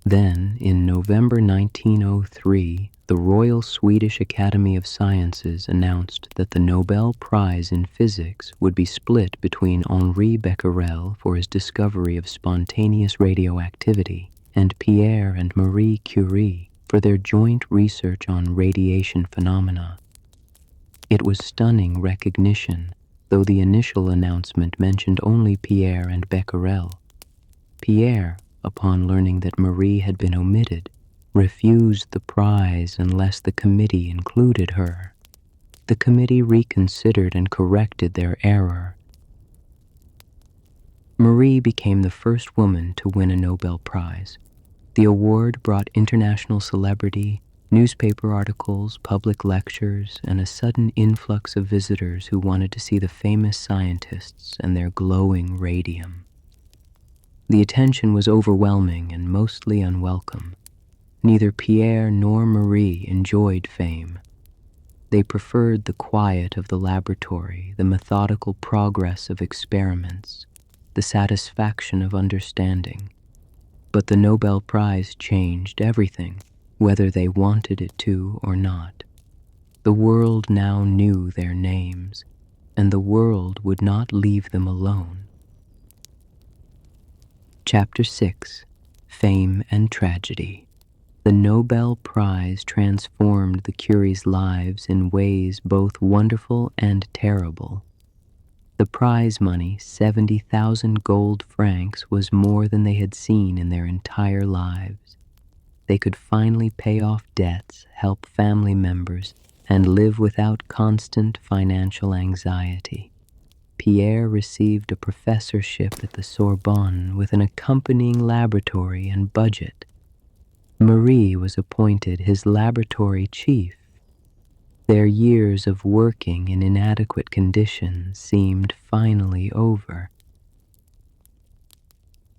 S1: Then, in November 1903, the Royal Swedish Academy of Sciences announced that the Nobel Prize in Physics would be split between Henri Becquerel for his discovery of spontaneous radioactivity and Pierre and Marie Curie for their joint research on radiation phenomena. It was stunning recognition, though the initial announcement mentioned only Pierre and Becquerel. Pierre, upon learning that Marie had been omitted, refused the prize unless the committee included her. The committee reconsidered and corrected their error. Marie became the first woman to win a Nobel Prize. The award brought international celebrity, newspaper articles, public lectures, and a sudden influx of visitors who wanted to see the famous scientists and their glowing radium. The attention was overwhelming and mostly unwelcome. Neither Pierre nor Marie enjoyed fame. They preferred the quiet of the laboratory, the methodical progress of experiments, the satisfaction of understanding. But the Nobel Prize changed everything, whether they wanted it to or not. The world now knew their names, and the world would not leave them alone. Chapter 6: Fame and Tragedy. The Nobel Prize transformed the Curies' lives in ways both wonderful and terrible. The prize money, 70,000 gold francs, was more than they had seen in their entire lives. They could finally pay off debts, help family members, and live without constant financial anxiety. Pierre received a professorship at the Sorbonne with an accompanying laboratory and budget. Marie was appointed his laboratory chief. Their years of working in inadequate conditions seemed finally over.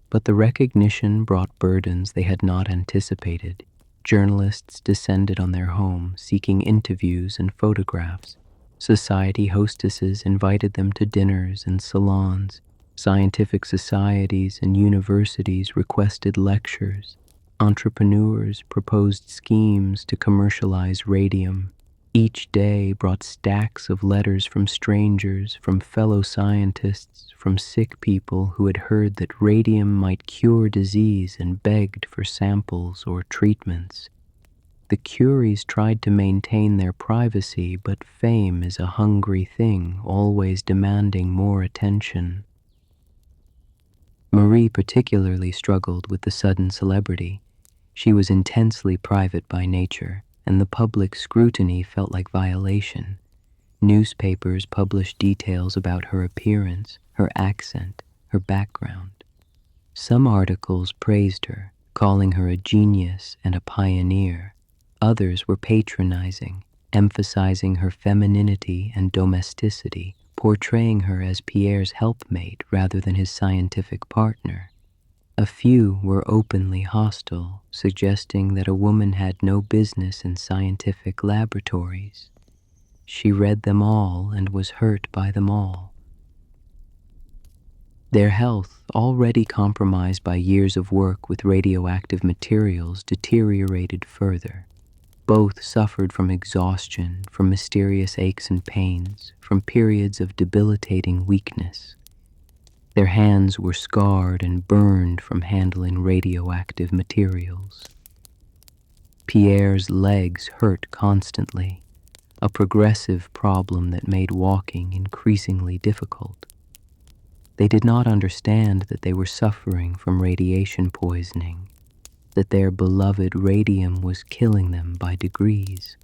S1: But the recognition brought burdens they had not anticipated. Journalists descended on their home, seeking interviews and photographs. Society hostesses invited them to dinners and salons. Scientific societies and universities requested lectures. Entrepreneurs proposed schemes to commercialize radium. Each day brought stacks of letters from strangers, from fellow scientists, from sick people who had heard that radium might cure disease and begged for samples or treatments. The Curies tried to maintain their privacy, but fame is a hungry thing, always demanding more attention. Marie particularly struggled with the sudden celebrity. She was intensely private by nature, and the public scrutiny felt like violation. Newspapers published details about her appearance, her accent, her background. Some articles praised her, calling her a genius and a pioneer. Others were patronizing, emphasizing her femininity and domesticity, portraying her as Pierre's helpmate rather than his scientific partner. A few were openly hostile, suggesting that a woman had no business in scientific laboratories. She read them all and was hurt by them all. Their health, already compromised by years of work with radioactive materials, deteriorated further. Both suffered from exhaustion, from mysterious aches and pains, from periods of debilitating weakness. Their hands were scarred and burned from handling radioactive materials. Pierre's legs hurt constantly, a progressive problem that made walking increasingly difficult. They did not understand that they were suffering from radiation poisoning, that their beloved radium was killing them by degrees.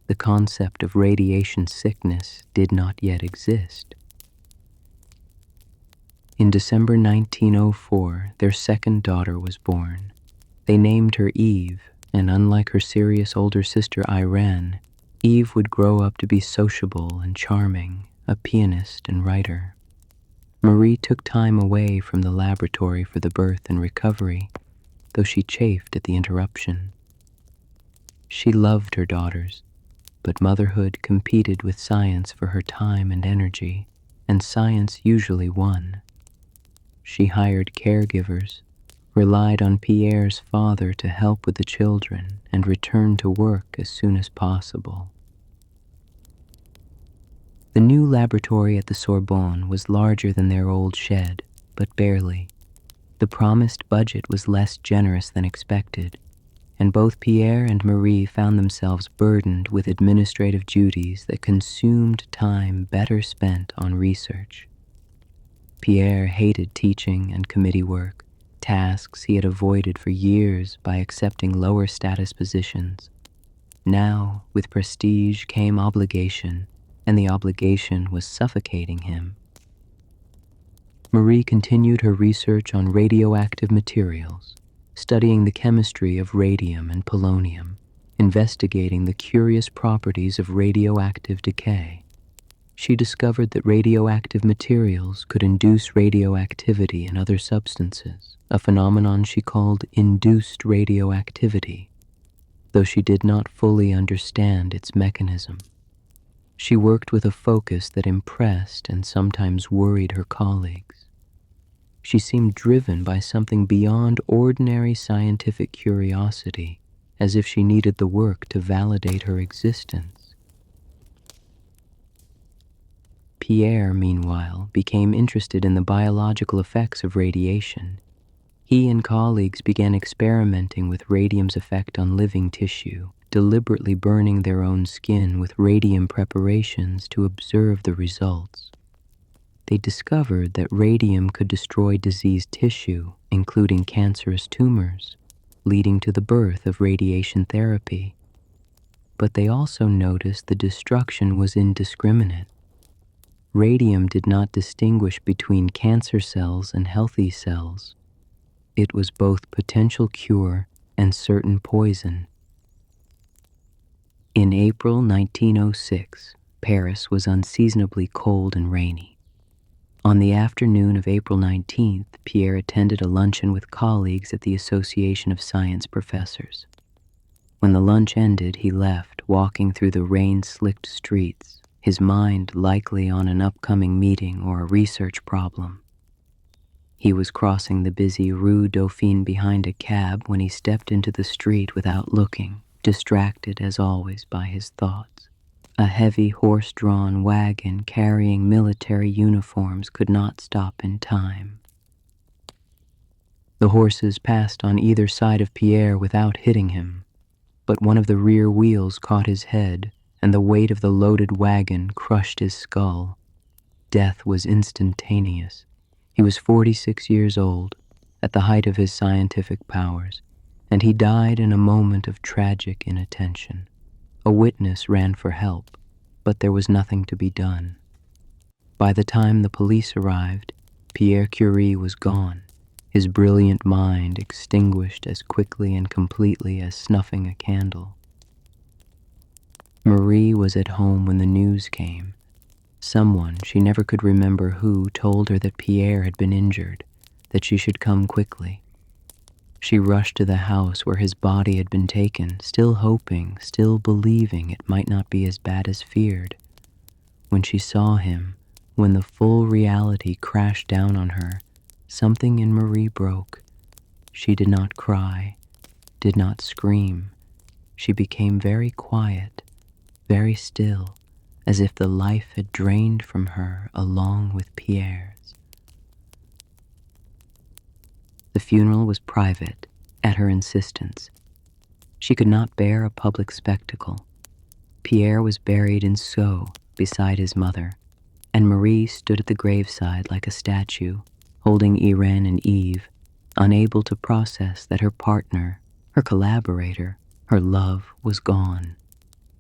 S1: The concept of radiation sickness did not yet exist. In December 1904, their second daughter was born. They named her Eve, and unlike her serious older sister Irene, Eve would grow up to be sociable and charming, a pianist and writer. Marie took time away from the laboratory for the birth and recovery, though she chafed at the interruption. She loved her daughters, but motherhood competed with science for her time and energy, and science usually won. She hired caregivers, relied on Pierre's father to help with the children, and returned to work as soon as possible. The new laboratory at the Sorbonne was larger than their old shed, but barely. The promised budget was less generous than expected, and both Pierre and Marie found themselves burdened with administrative duties that consumed time better spent on research. Pierre hated teaching and committee work, tasks he had avoided for years by accepting lower status positions. Now, with prestige came obligation, and the obligation was suffocating him. Marie continued her research on radioactive materials, studying the chemistry of radium and polonium, investigating the curious properties of radioactive decay. She discovered that radioactive materials could induce radioactivity in other substances, a phenomenon she called induced radioactivity, though she did not fully understand its mechanism. She worked with a focus that impressed and sometimes worried her colleagues. She seemed driven by something beyond ordinary scientific curiosity, as if she needed the work to validate her existence. Pierre, meanwhile, became interested in the biological effects of radiation. He and colleagues began experimenting with radium's effect on living tissue, deliberately burning their own skin with radium preparations to observe the results. They discovered that radium could destroy diseased tissue, including cancerous tumors, leading to the birth of radiation therapy. But they also noticed the destruction was indiscriminate. Radium did not distinguish between cancer cells and healthy cells. It was both potential cure and certain poison. In April 1906, Paris was unseasonably cold and rainy. On the afternoon of April 19th, Pierre attended a luncheon with colleagues at the Association of Science Professors. When the lunch ended, he left, walking through the rain-slicked streets, his mind likely on an upcoming meeting or a research problem. He was crossing the busy Rue Dauphine behind a cab when he stepped into the street without looking, distracted as always by his thoughts. A heavy horse-drawn wagon carrying military uniforms could not stop in time. The horses passed on either side of Pierre without hitting him, but one of the rear wheels caught his head, and the weight of the loaded wagon crushed his skull. Death was instantaneous. He was 46 years old, at the height of his scientific powers, and he died in a moment of tragic inattention. A witness ran for help, but there was nothing to be done. By the time the police arrived, Pierre Curie was gone, his brilliant mind extinguished as quickly and completely as snuffing a candle. Marie was at home when the news came. Someone, she never could remember who, told her that Pierre had been injured, that she should come quickly. She rushed to the house where his body had been taken, still hoping, still believing it might not be as bad as feared. When she saw him, when the full reality crashed down on her, something in Marie broke. She did not cry, did not scream. She became very quiet, very still, as if the life had drained from her along with Pierre's. The funeral was private, at her insistence. She could not bear a public spectacle. Pierre was buried in Sceaux, beside his mother, and Marie stood at the graveside like a statue, holding Irene and Eve, unable to process that her partner, her collaborator, her love was gone.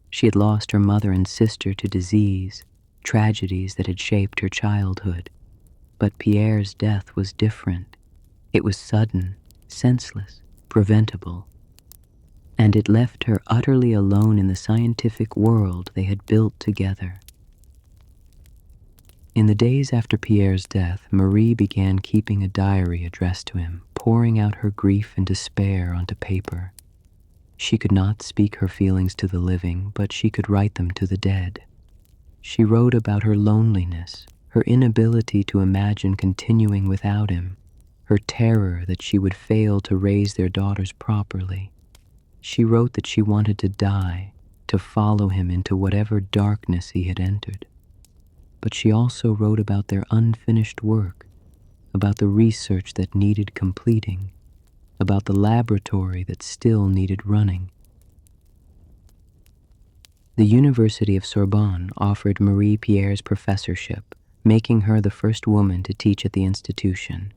S1: She had lost her mother and sister to disease, tragedies that had shaped her childhood. But Pierre's death was different. It was sudden, senseless, preventable. And it left her utterly alone in the scientific world they had built together. In the days after Pierre's death, Marie began keeping a diary addressed to him, pouring out her grief and despair onto paper. She could not speak her feelings to the living, but she could write them to the dead. She wrote about her loneliness, her inability to imagine continuing without him, her terror that she would fail to raise their daughters properly. She wrote that she wanted to die, to follow him into whatever darkness he had entered. But she also wrote about their unfinished work, about the research that needed completing, about the laboratory that still needed running. The University of Sorbonne offered Marie Pierre's professorship, making her the first woman to teach at the institution.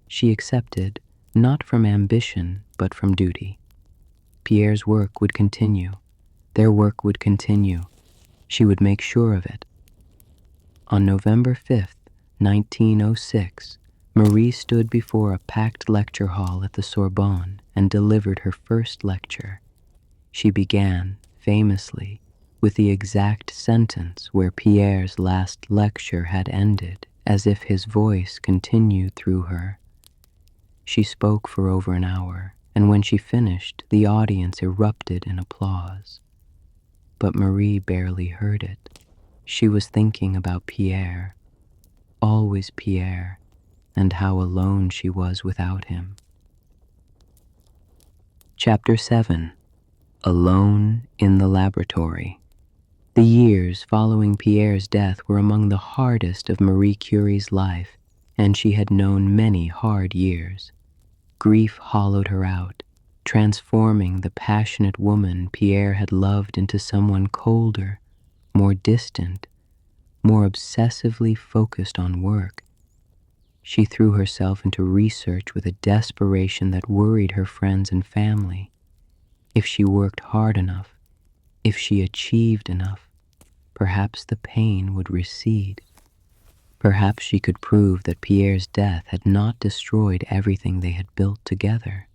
S1: She accepted, not from ambition, but from duty. Pierre's work would continue. Their work would continue. She would make sure of it. On November 5th, 1906, Marie stood before a packed lecture hall at the Sorbonne and delivered her first lecture. She began, famously, with the exact sentence where Pierre's last lecture had ended, as if his voice continued through her. She spoke for over an hour, and when she finished, the audience erupted in applause. But Marie barely heard it. She was thinking about Pierre, always Pierre, and how alone she was without him. Chapter 7. Alone in the Laboratory. The years following Pierre's death were among the hardest of Marie Curie's life, and she had known many hard years. Grief hollowed her out, transforming the passionate woman Pierre had loved into someone colder, more distant, more obsessively focused on work. She threw herself into research with a desperation that worried her friends and family. If she worked hard enough, if she achieved enough, perhaps the pain would recede. Perhaps she could prove that Pierre's death had not destroyed everything they had built together.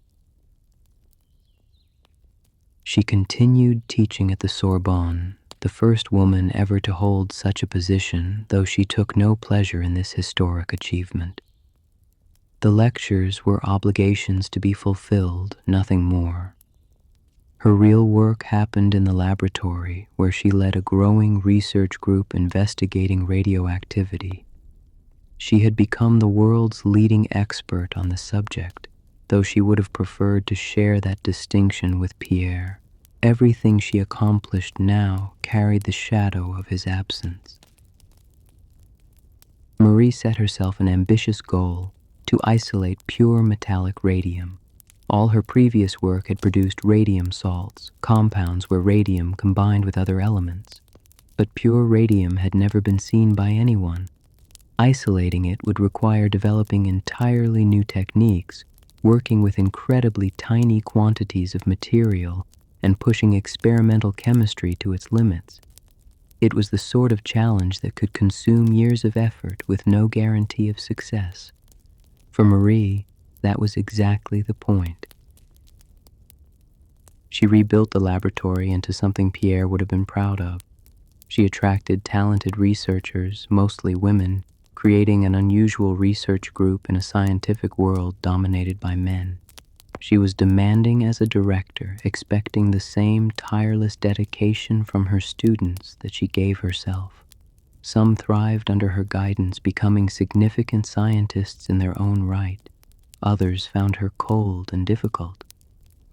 S1: She continued teaching at the Sorbonne, the first woman ever to hold such a position, though she took no pleasure in this historic achievement. The lectures were obligations to be fulfilled, nothing more. Her real work happened in the laboratory, where she led a growing research group investigating radioactivity. She had become the world's leading expert on the subject, though she would have preferred to share that distinction with Pierre. Everything she accomplished now carried the shadow of his absence. Marie set herself an ambitious goal to isolate pure metallic radium. All her previous work had produced radium salts, compounds where radium combined with other elements. But pure radium had never been seen by anyone. Isolating it would require developing entirely new techniques, working with incredibly tiny quantities of material, and pushing experimental chemistry to its limits. It was the sort of challenge that could consume years of effort with no guarantee of success. For Marie, that was exactly the point. She rebuilt the laboratory into something Pierre would have been proud of. She attracted talented researchers, mostly women, creating an unusual research group in a scientific world dominated by men. She was demanding as a director, expecting the same tireless dedication from her students that she gave herself. Some thrived under her guidance, becoming significant scientists in their own right. Others found her cold and difficult.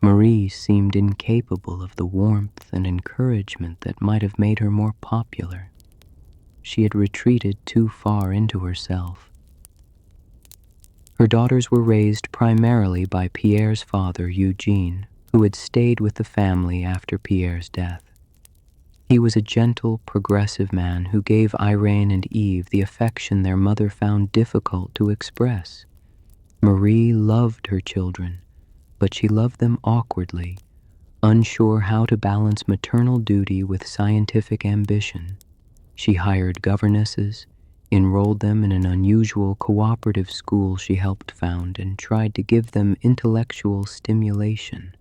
S1: Marie seemed incapable of the warmth and encouragement that might have made her more popular. She had retreated too far into herself. Her daughters were raised primarily by Pierre's father, Eugene, who had stayed with the family after Pierre's death. He was a gentle, progressive man who gave Irene and Eve the affection their mother found difficult to express. Marie loved her children, but she loved them awkwardly, unsure how to balance maternal duty with scientific ambition. She hired governesses, enrolled them in an unusual cooperative school she helped found, and tried to give them intellectual stimulation,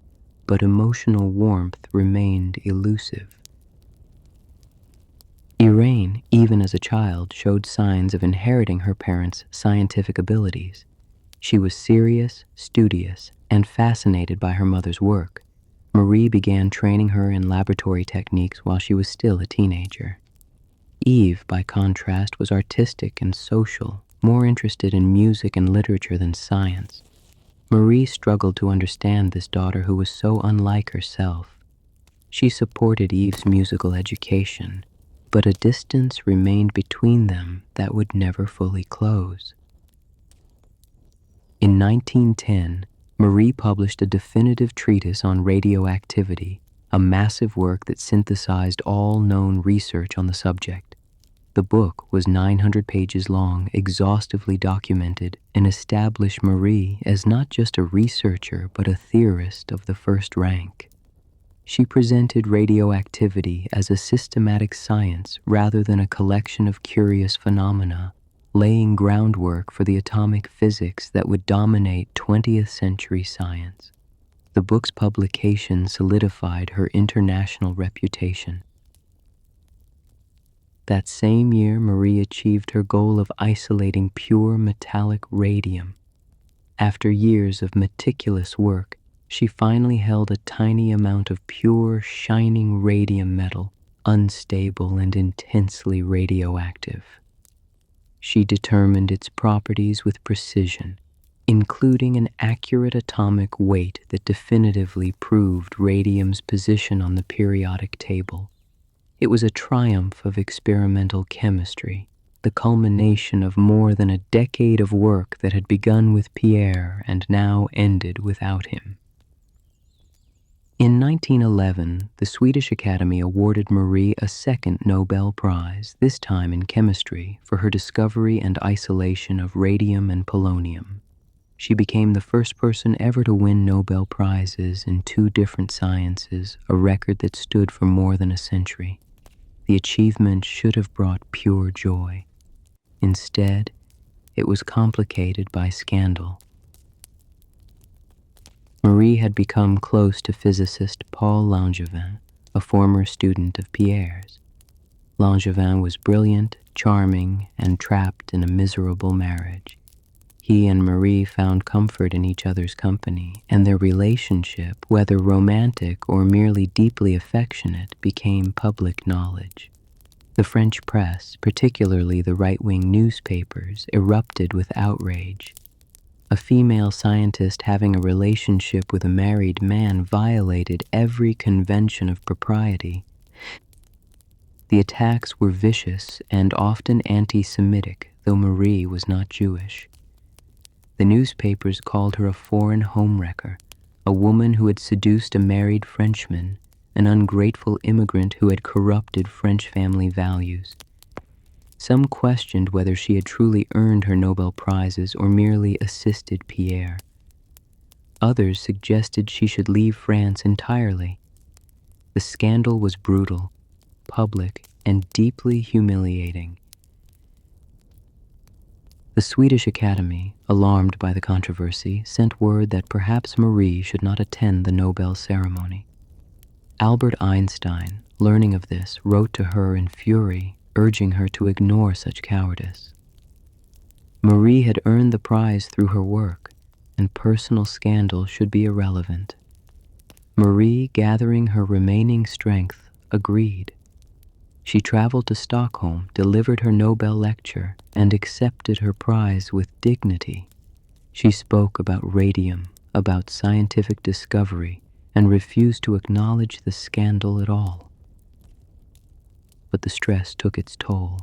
S1: but emotional warmth remained elusive. Irene, even as a child, showed signs of inheriting her parents' scientific abilities. She was serious, studious, and fascinated by her mother's work. Marie began training her in laboratory techniques while she was still a teenager. Eve, by contrast, was artistic and social, more interested in music and literature than science. Marie struggled to understand this daughter who was so unlike herself. She supported Eve's musical education, but a distance remained between them that would never fully close. In 1910, Marie published a definitive treatise on radioactivity, a massive work that synthesized all known research on the subject. The book was 900 pages long, exhaustively documented, and established Marie as not just a researcher but a theorist of the first rank. She presented radioactivity as a systematic science rather than a collection of curious phenomena, laying groundwork for the atomic physics that would dominate 20th century science. The book's publication solidified her international reputation. That same year, Marie achieved her goal of isolating pure metallic radium. After years of meticulous work, she finally held a tiny amount of pure, shining radium metal, unstable and intensely radioactive. She determined its properties with precision, including an accurate atomic weight that definitively proved radium's position on the periodic table. It was a triumph of experimental chemistry, the culmination of more than a decade of work that had begun with Pierre and now ended without him. In 1911, the Swedish Academy awarded Marie a second Nobel Prize, this time in chemistry, for her discovery and isolation of radium and polonium. She became the first person ever to win Nobel Prizes in two different sciences, a record that stood for more than a century. The achievement should have brought pure joy. Instead, it was complicated by scandal. Marie had become close to physicist Paul Langevin, a former student of Pierre's. Langevin was brilliant, charming, and trapped in a miserable marriage. He and Marie found comfort in each other's company, and their relationship, whether romantic or merely deeply affectionate, became public knowledge. The French press, particularly the right-wing newspapers, erupted with outrage. A female scientist having a relationship with a married man violated every convention of propriety. The attacks were vicious and often anti-Semitic, though Marie was not Jewish. The newspapers called her a foreign homewrecker, a woman who had seduced a married Frenchman, an ungrateful immigrant who had corrupted French family values. Some questioned whether she had truly earned her Nobel Prizes or merely assisted Pierre. Others suggested she should leave France entirely. The scandal was brutal, public, and deeply humiliating. The Swedish Academy, alarmed by the controversy, sent word that perhaps Marie should not attend the Nobel ceremony. Albert Einstein, learning of this, wrote to her in fury, urging her to ignore such cowardice. Marie had earned the prize through her work, and personal scandal should be irrelevant. Marie, gathering her remaining strength, agreed. She traveled to Stockholm, delivered her Nobel lecture, and accepted her prize with dignity. She spoke about radium, about scientific discovery, and refused to acknowledge the scandal at all. But the stress took its toll.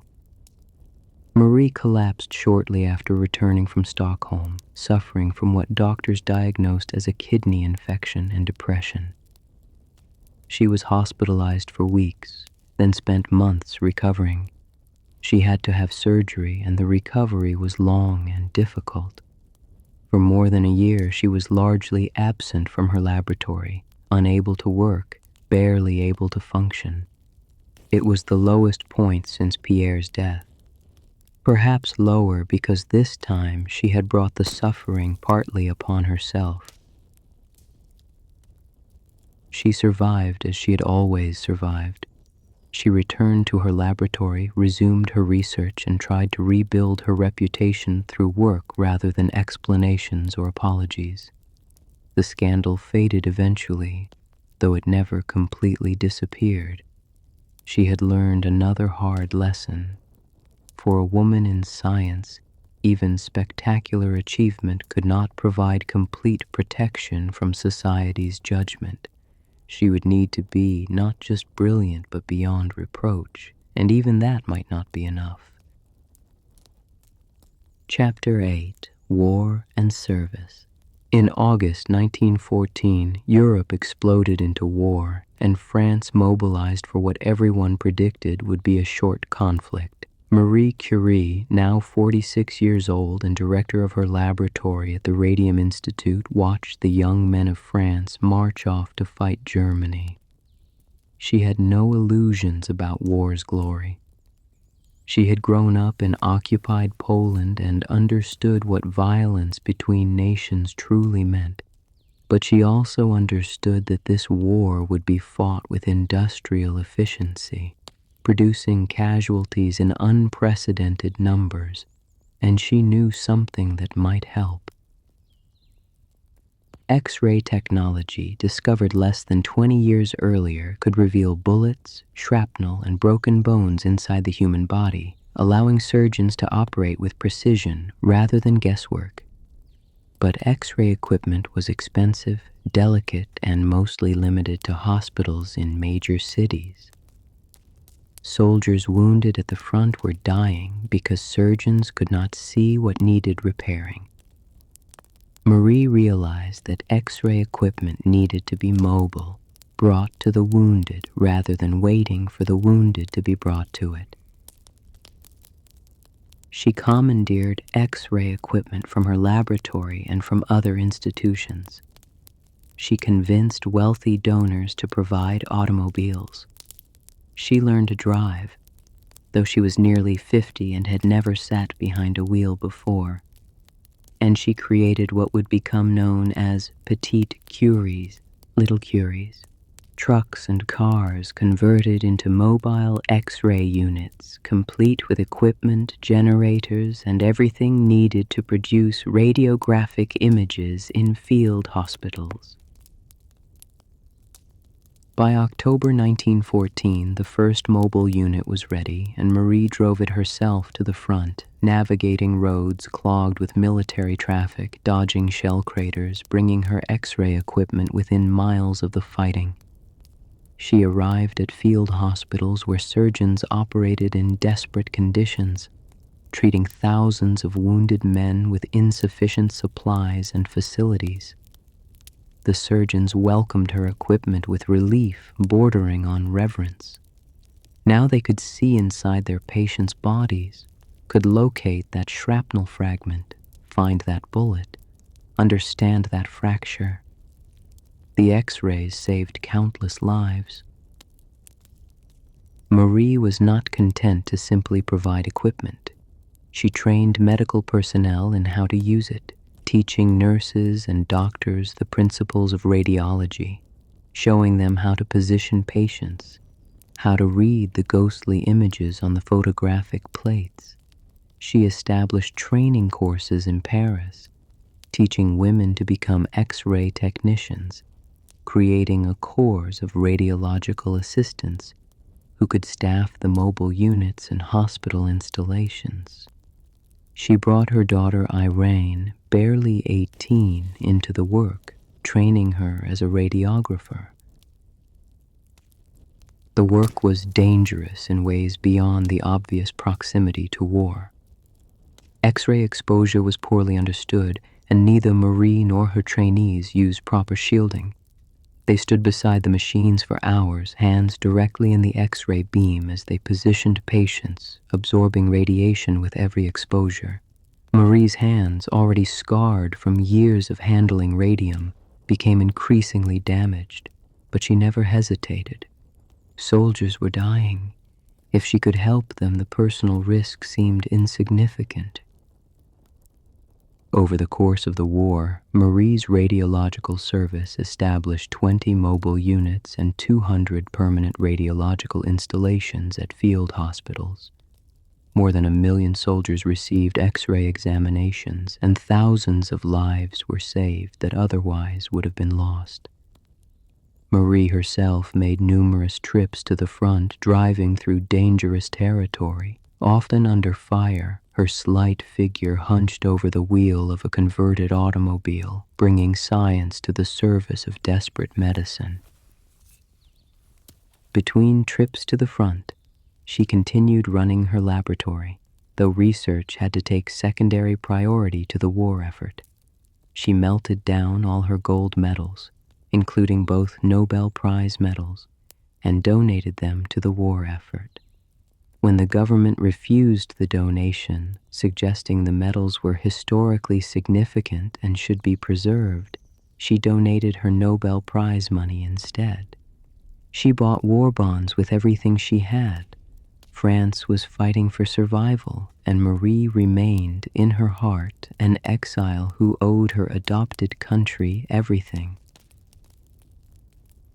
S1: Marie collapsed shortly after returning from Stockholm, suffering from what doctors diagnosed as a kidney infection and depression. She was hospitalized for weeks, then spent months recovering. She had to have surgery, and the recovery was long and difficult. For more than a year, she was largely absent from her laboratory, unable to work, barely able to function. It was the lowest point since Pierre's death. Perhaps lower because this time she had brought the suffering partly upon herself. She survived as she had always survived. She returned to her laboratory, resumed her research, and tried to rebuild her reputation through work rather than explanations or apologies. The scandal faded eventually, though it never completely disappeared. She had learned another hard lesson. For a woman in science, even spectacular achievement could not provide complete protection from society's judgment. She would need to be not just brilliant but beyond reproach, and even that might not be enough. Chapter 8. War and Service. In August 1914, Europe exploded into war, and France mobilized for what everyone predicted would be a short conflict. Marie Curie, now 46 years old and director of her laboratory at the Radium Institute, watched the young men of France march off to fight Germany. She had no illusions about war's glory. She had grown up in occupied Poland and understood what violence between nations truly meant. But she also understood that this war would be fought with industrial efficiency, producing casualties in unprecedented numbers, and she knew something that might help. X-ray technology, discovered less than 20 years earlier, could reveal bullets, shrapnel, and broken bones inside the human body, allowing surgeons to operate with precision rather than guesswork. But X-ray equipment was expensive, delicate, and mostly limited to hospitals in major cities. Soldiers wounded at the front were dying because surgeons could not see what needed repairing. Marie realized that X-ray equipment needed to be mobile, brought to the wounded rather than waiting for the wounded to be brought to it. She commandeered X-ray equipment from her laboratory and from other institutions. She convinced wealthy donors to provide automobiles. She learned to drive, though she was nearly 50 and had never sat behind a wheel before. And she created what would become known as Petite Curies, little Curies, trucks and cars converted into mobile X-ray units, complete with equipment, generators, and everything needed to produce radiographic images in field hospitals. By October 1914, the first mobile unit was ready, and Marie drove it herself to the front, navigating roads clogged with military traffic, dodging shell craters, bringing her X-ray equipment within miles of the fighting. She arrived at field hospitals where surgeons operated in desperate conditions, treating thousands of wounded men with insufficient supplies and facilities. The surgeons welcomed her equipment with relief bordering on reverence. Now they could see inside their patients' bodies, could locate that shrapnel fragment, find that bullet, understand that fracture. The X-rays saved countless lives. Marie was not content to simply provide equipment. She trained medical personnel in how to use it, teaching nurses and doctors the principles of radiology, showing them how to position patients, how to read the ghostly images on the photographic plates. She established training courses in Paris, teaching women to become X-ray technicians, creating a corps of radiological assistants who could staff the mobile units and hospital installations. She brought her daughter Irene, barely 18, into the work, training her as a radiographer. The work was dangerous in ways beyond the obvious proximity to war. X-ray exposure was poorly understood, and neither Marie nor her trainees used proper shielding. They stood beside the machines for hours, hands directly in the X-ray beam as they positioned patients, absorbing radiation with every exposure. Marie's hands, already scarred from years of handling radium, became increasingly damaged, but she never hesitated. Soldiers were dying. If she could help them, the personal risk seemed insignificant. Over the course of the war, Marie's radiological service established 20 mobile units and 200 permanent radiological installations at field hospitals. More than 1 million soldiers received X-ray examinations, and thousands of lives were saved that otherwise would have been lost. Marie herself made numerous trips to the front, driving through dangerous territory, often under fire, her slight figure hunched over the wheel of a converted automobile, bringing science to the service of desperate medicine. Between trips to the front, she continued running her laboratory, though research had to take secondary priority to the war effort. She melted down all her gold medals, including both Nobel Prize medals, and donated them to the war effort. When the government refused the donation, suggesting the medals were historically significant and should be preserved, she donated her Nobel Prize money instead. She bought war bonds with everything she had. France was fighting for survival, and Marie remained, in her heart, an exile who owed her adopted country everything.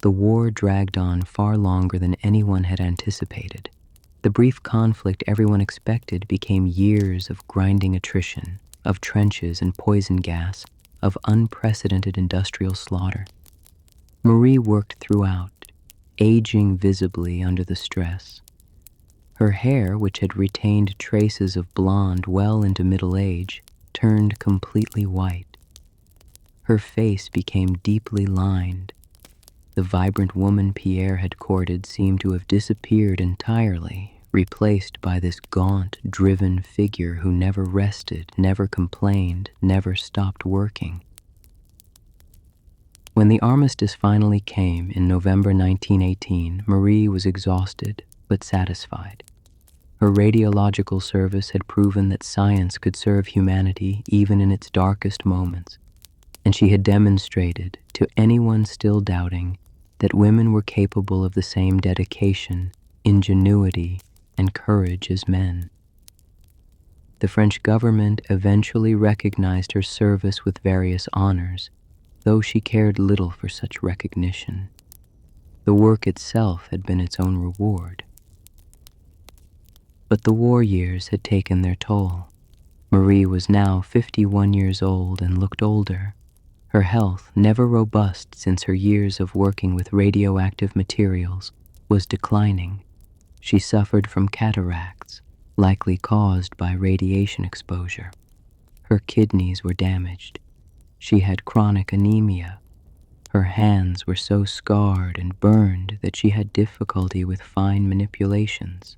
S1: The war dragged on far longer than anyone had anticipated. The brief conflict everyone expected became years of grinding attrition, of trenches and poison gas, of unprecedented industrial slaughter. Marie worked throughout, aging visibly under the stress. Her hair, which had retained traces of blonde well into middle age, turned completely white. Her face became deeply lined. The vibrant woman Pierre had courted seemed to have disappeared entirely, replaced by this gaunt, driven figure who never rested, never complained, never stopped working. When the armistice finally came in November 1918, Marie was exhausted but satisfied. Her radiological service had proven that science could serve humanity even in its darkest moments, and she had demonstrated to anyone still doubting that women were capable of the same dedication, ingenuity, and courage as men. The French government eventually recognized her service with various honors, though she cared little for such recognition. The work itself had been its own reward. But the war years had taken their toll. Marie was now 51 years old and looked older. Her health, never robust since her years of working with radioactive materials, was declining. She suffered from cataracts, likely caused by radiation exposure. Her kidneys were damaged. She had chronic anemia. Her hands were so scarred and burned that she had difficulty with fine manipulations.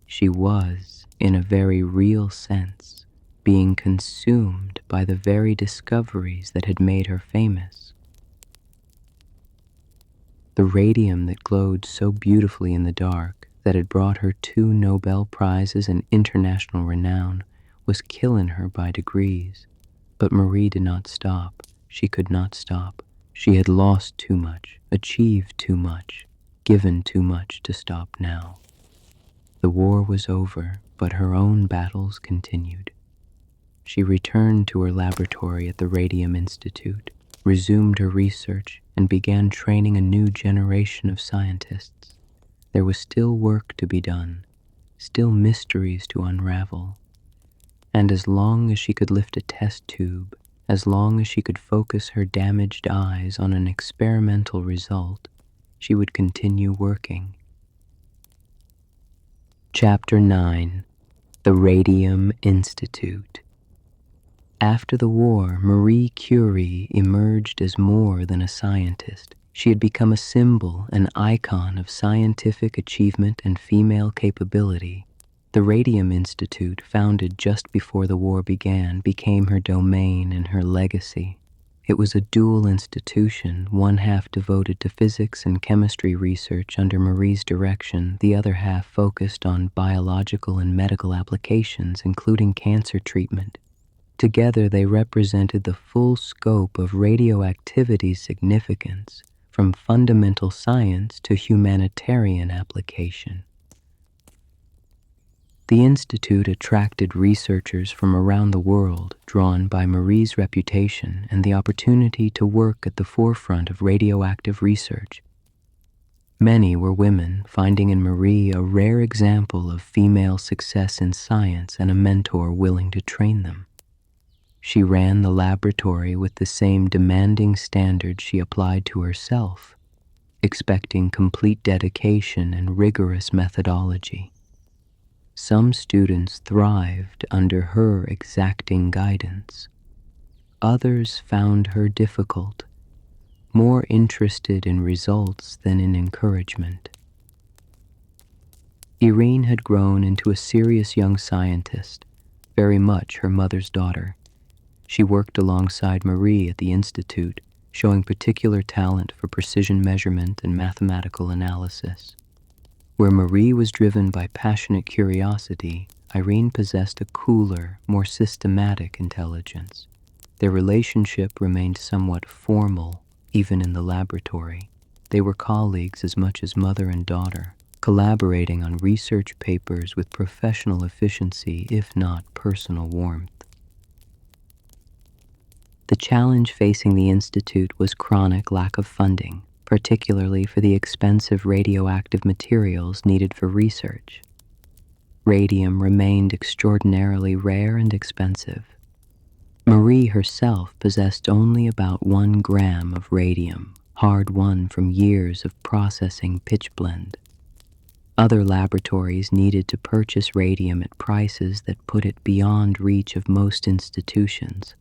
S1: She was, in a very real sense, being consumed by the very discoveries that had made her famous. The radium that glowed so beautifully in the dark, that had brought her 2 Nobel Prizes and international renown, was killing her by degrees. But Marie did not stop. She could not stop. She had lost too much, achieved too much, given too much to stop now. The war was over, but her own battles continued. She returned to her laboratory at the Radium Institute, resumed her research, and began training a new generation of scientists. There was still work to be done, still mysteries to unravel. And as long as she could lift a test tube, as long as she could focus her damaged eyes on an experimental result, she would continue working. Chapter 9. The Radium Institute. After the war, Marie Curie emerged as more than a scientist. She had become a symbol, an icon of scientific achievement and female capability. The Radium Institute, founded just before the war began, became her domain and her legacy. It was a dual institution, one half devoted to physics and chemistry research under Marie's direction, the other half focused on biological and medical applications, including cancer treatment. Together, they represented the full scope of radioactivity's significance, from fundamental science to humanitarian application. The Institute attracted researchers from around the world, drawn by Marie's reputation and the opportunity to work at the forefront of radioactive research. Many were women, finding in Marie a rare example of female success in science and a mentor willing to train them. She ran the laboratory with the same demanding standards she applied to herself, expecting complete dedication and rigorous methodology. Some students thrived under her exacting guidance. Others found her difficult, more interested in results than in encouragement. Irene had grown into a serious young scientist, very much her mother's daughter. She worked alongside Marie at the Institute, showing particular talent for precision measurement and mathematical analysis. Where Marie was driven by passionate curiosity, Irene possessed a cooler, more systematic intelligence. Their relationship remained somewhat formal, even in the laboratory. They were colleagues as much as mother and daughter, collaborating on research papers with professional efficiency, if not personal warmth. The challenge facing the Institute was chronic lack of funding, particularly for the expensive radioactive materials needed for research. Radium remained extraordinarily rare and expensive. Marie herself possessed only about 1 gram of radium, hard-won from years of processing pitchblende. Other laboratories needed to purchase radium at prices that put it beyond reach of most institutions.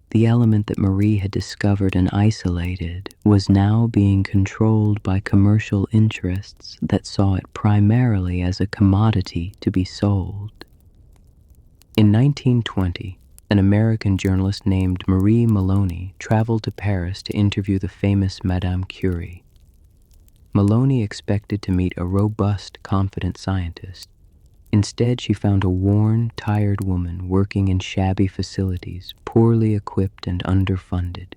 S1: The element that Marie had discovered and isolated was now being controlled by commercial interests that saw it primarily as a commodity to be sold. In 1920, an American journalist named Marie Maloney traveled to Paris to interview the famous Madame Curie. Maloney expected to meet a robust, confident scientist. Instead, she found a worn, tired woman working in shabby facilities, poorly equipped and underfunded.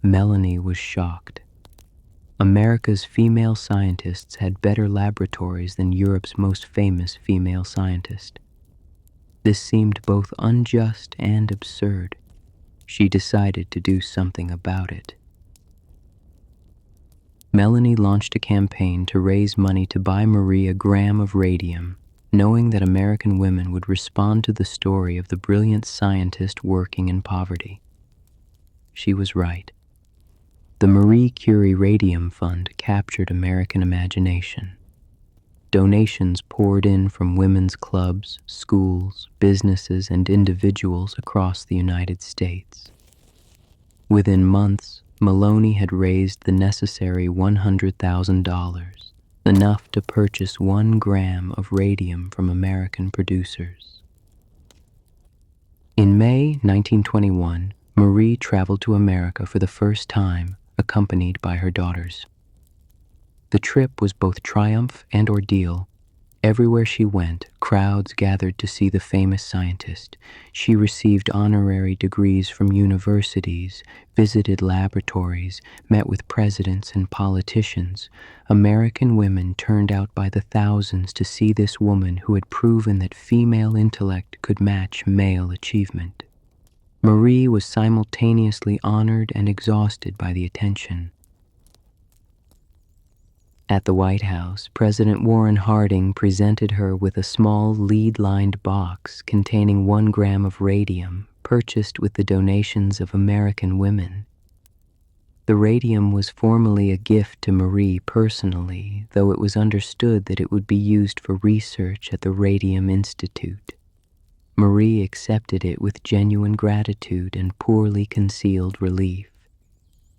S1: Melanie was shocked. America's female scientists had better laboratories than Europe's most famous female scientist. This seemed both unjust and absurd. She decided to do something about it. Melanie launched a campaign to raise money to buy Marie a gram of radium, knowing that American women would respond to the story of the brilliant scientist working in poverty. She was right. The Marie Curie Radium Fund captured American imagination. Donations poured in from women's clubs, schools, businesses, and individuals across the United States. Within months, Maloney had raised the necessary $100,000, enough to purchase 1 gram of radium from American producers. In May 1921, Marie traveled to America for the first time, accompanied by her daughters. The trip was both triumph and ordeal. Everywhere she went, crowds gathered to see the famous scientist. She received honorary degrees from universities, visited laboratories, met with presidents and politicians. American women turned out by the thousands to see this woman who had proven that female intellect could match male achievement. Marie was simultaneously honored and exhausted by the attention. At the White House, President Warren Harding presented her with a small lead-lined box containing 1 gram of radium purchased with the donations of American women. The radium was formally a gift to Marie personally, though it was understood that it would be used for research at the Radium Institute. Marie accepted it with genuine gratitude and poorly concealed relief.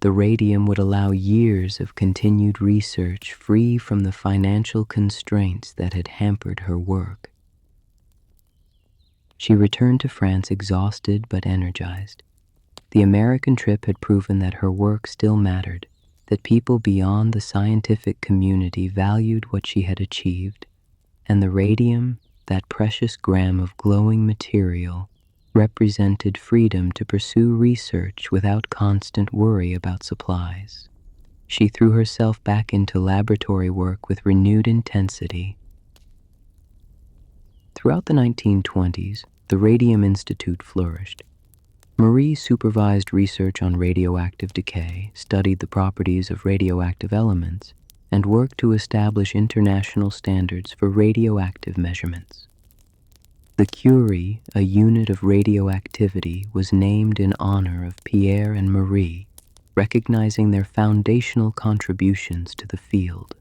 S1: The radium would allow years of continued research free from the financial constraints that had hampered her work. She returned to France exhausted but energized. The American trip had proven that her work still mattered, that people beyond the scientific community valued what she had achieved, and the radium, that precious gram of glowing material, represented freedom to pursue research without constant worry about supplies. She threw herself back into laboratory work with renewed intensity. Throughout the 1920s, the Radium Institute flourished. Marie supervised research on radioactive decay, studied the properties of radioactive elements, and worked to establish international standards for radioactive measurements. The Curie, a unit of radioactivity, was named in honor of Pierre and Marie, recognizing their foundational contributions to the field.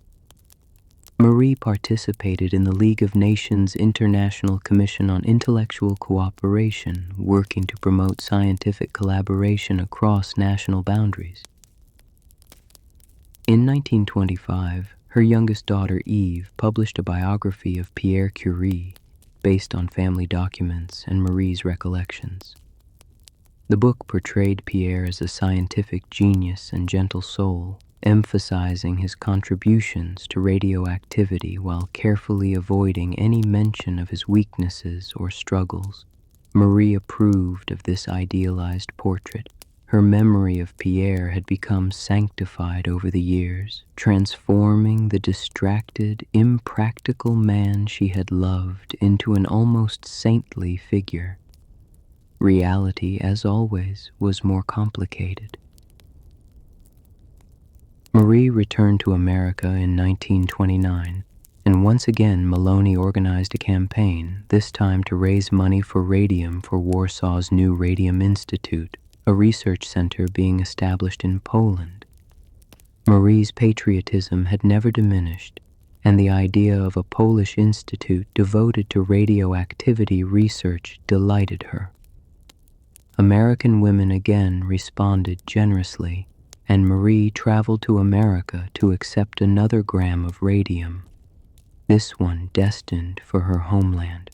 S1: Marie participated in the League of Nations International Commission on Intellectual Cooperation, working to promote scientific collaboration across national boundaries. In 1925, her youngest daughter Eve published a biography of Pierre Curie, based on family documents and Marie's recollections. The book portrayed Pierre as a scientific genius and gentle soul, emphasizing his contributions to radioactivity while carefully avoiding any mention of his weaknesses or struggles. Marie approved of this idealized portrait. Her memory of Pierre had become sanctified over the years, transforming the distracted, impractical man she had loved into an almost saintly figure. Reality, as always, was more complicated. Marie returned to America in 1929. And once again, Maloney organized a campaign, this time to raise money for radium for Warsaw's new Radium Institute, a research center being established in Poland. Marie's patriotism had never diminished, and the idea of a Polish institute devoted to radioactivity research delighted her. American women again responded generously, and Marie traveled to America to accept another gram of radium, this one destined for her homeland.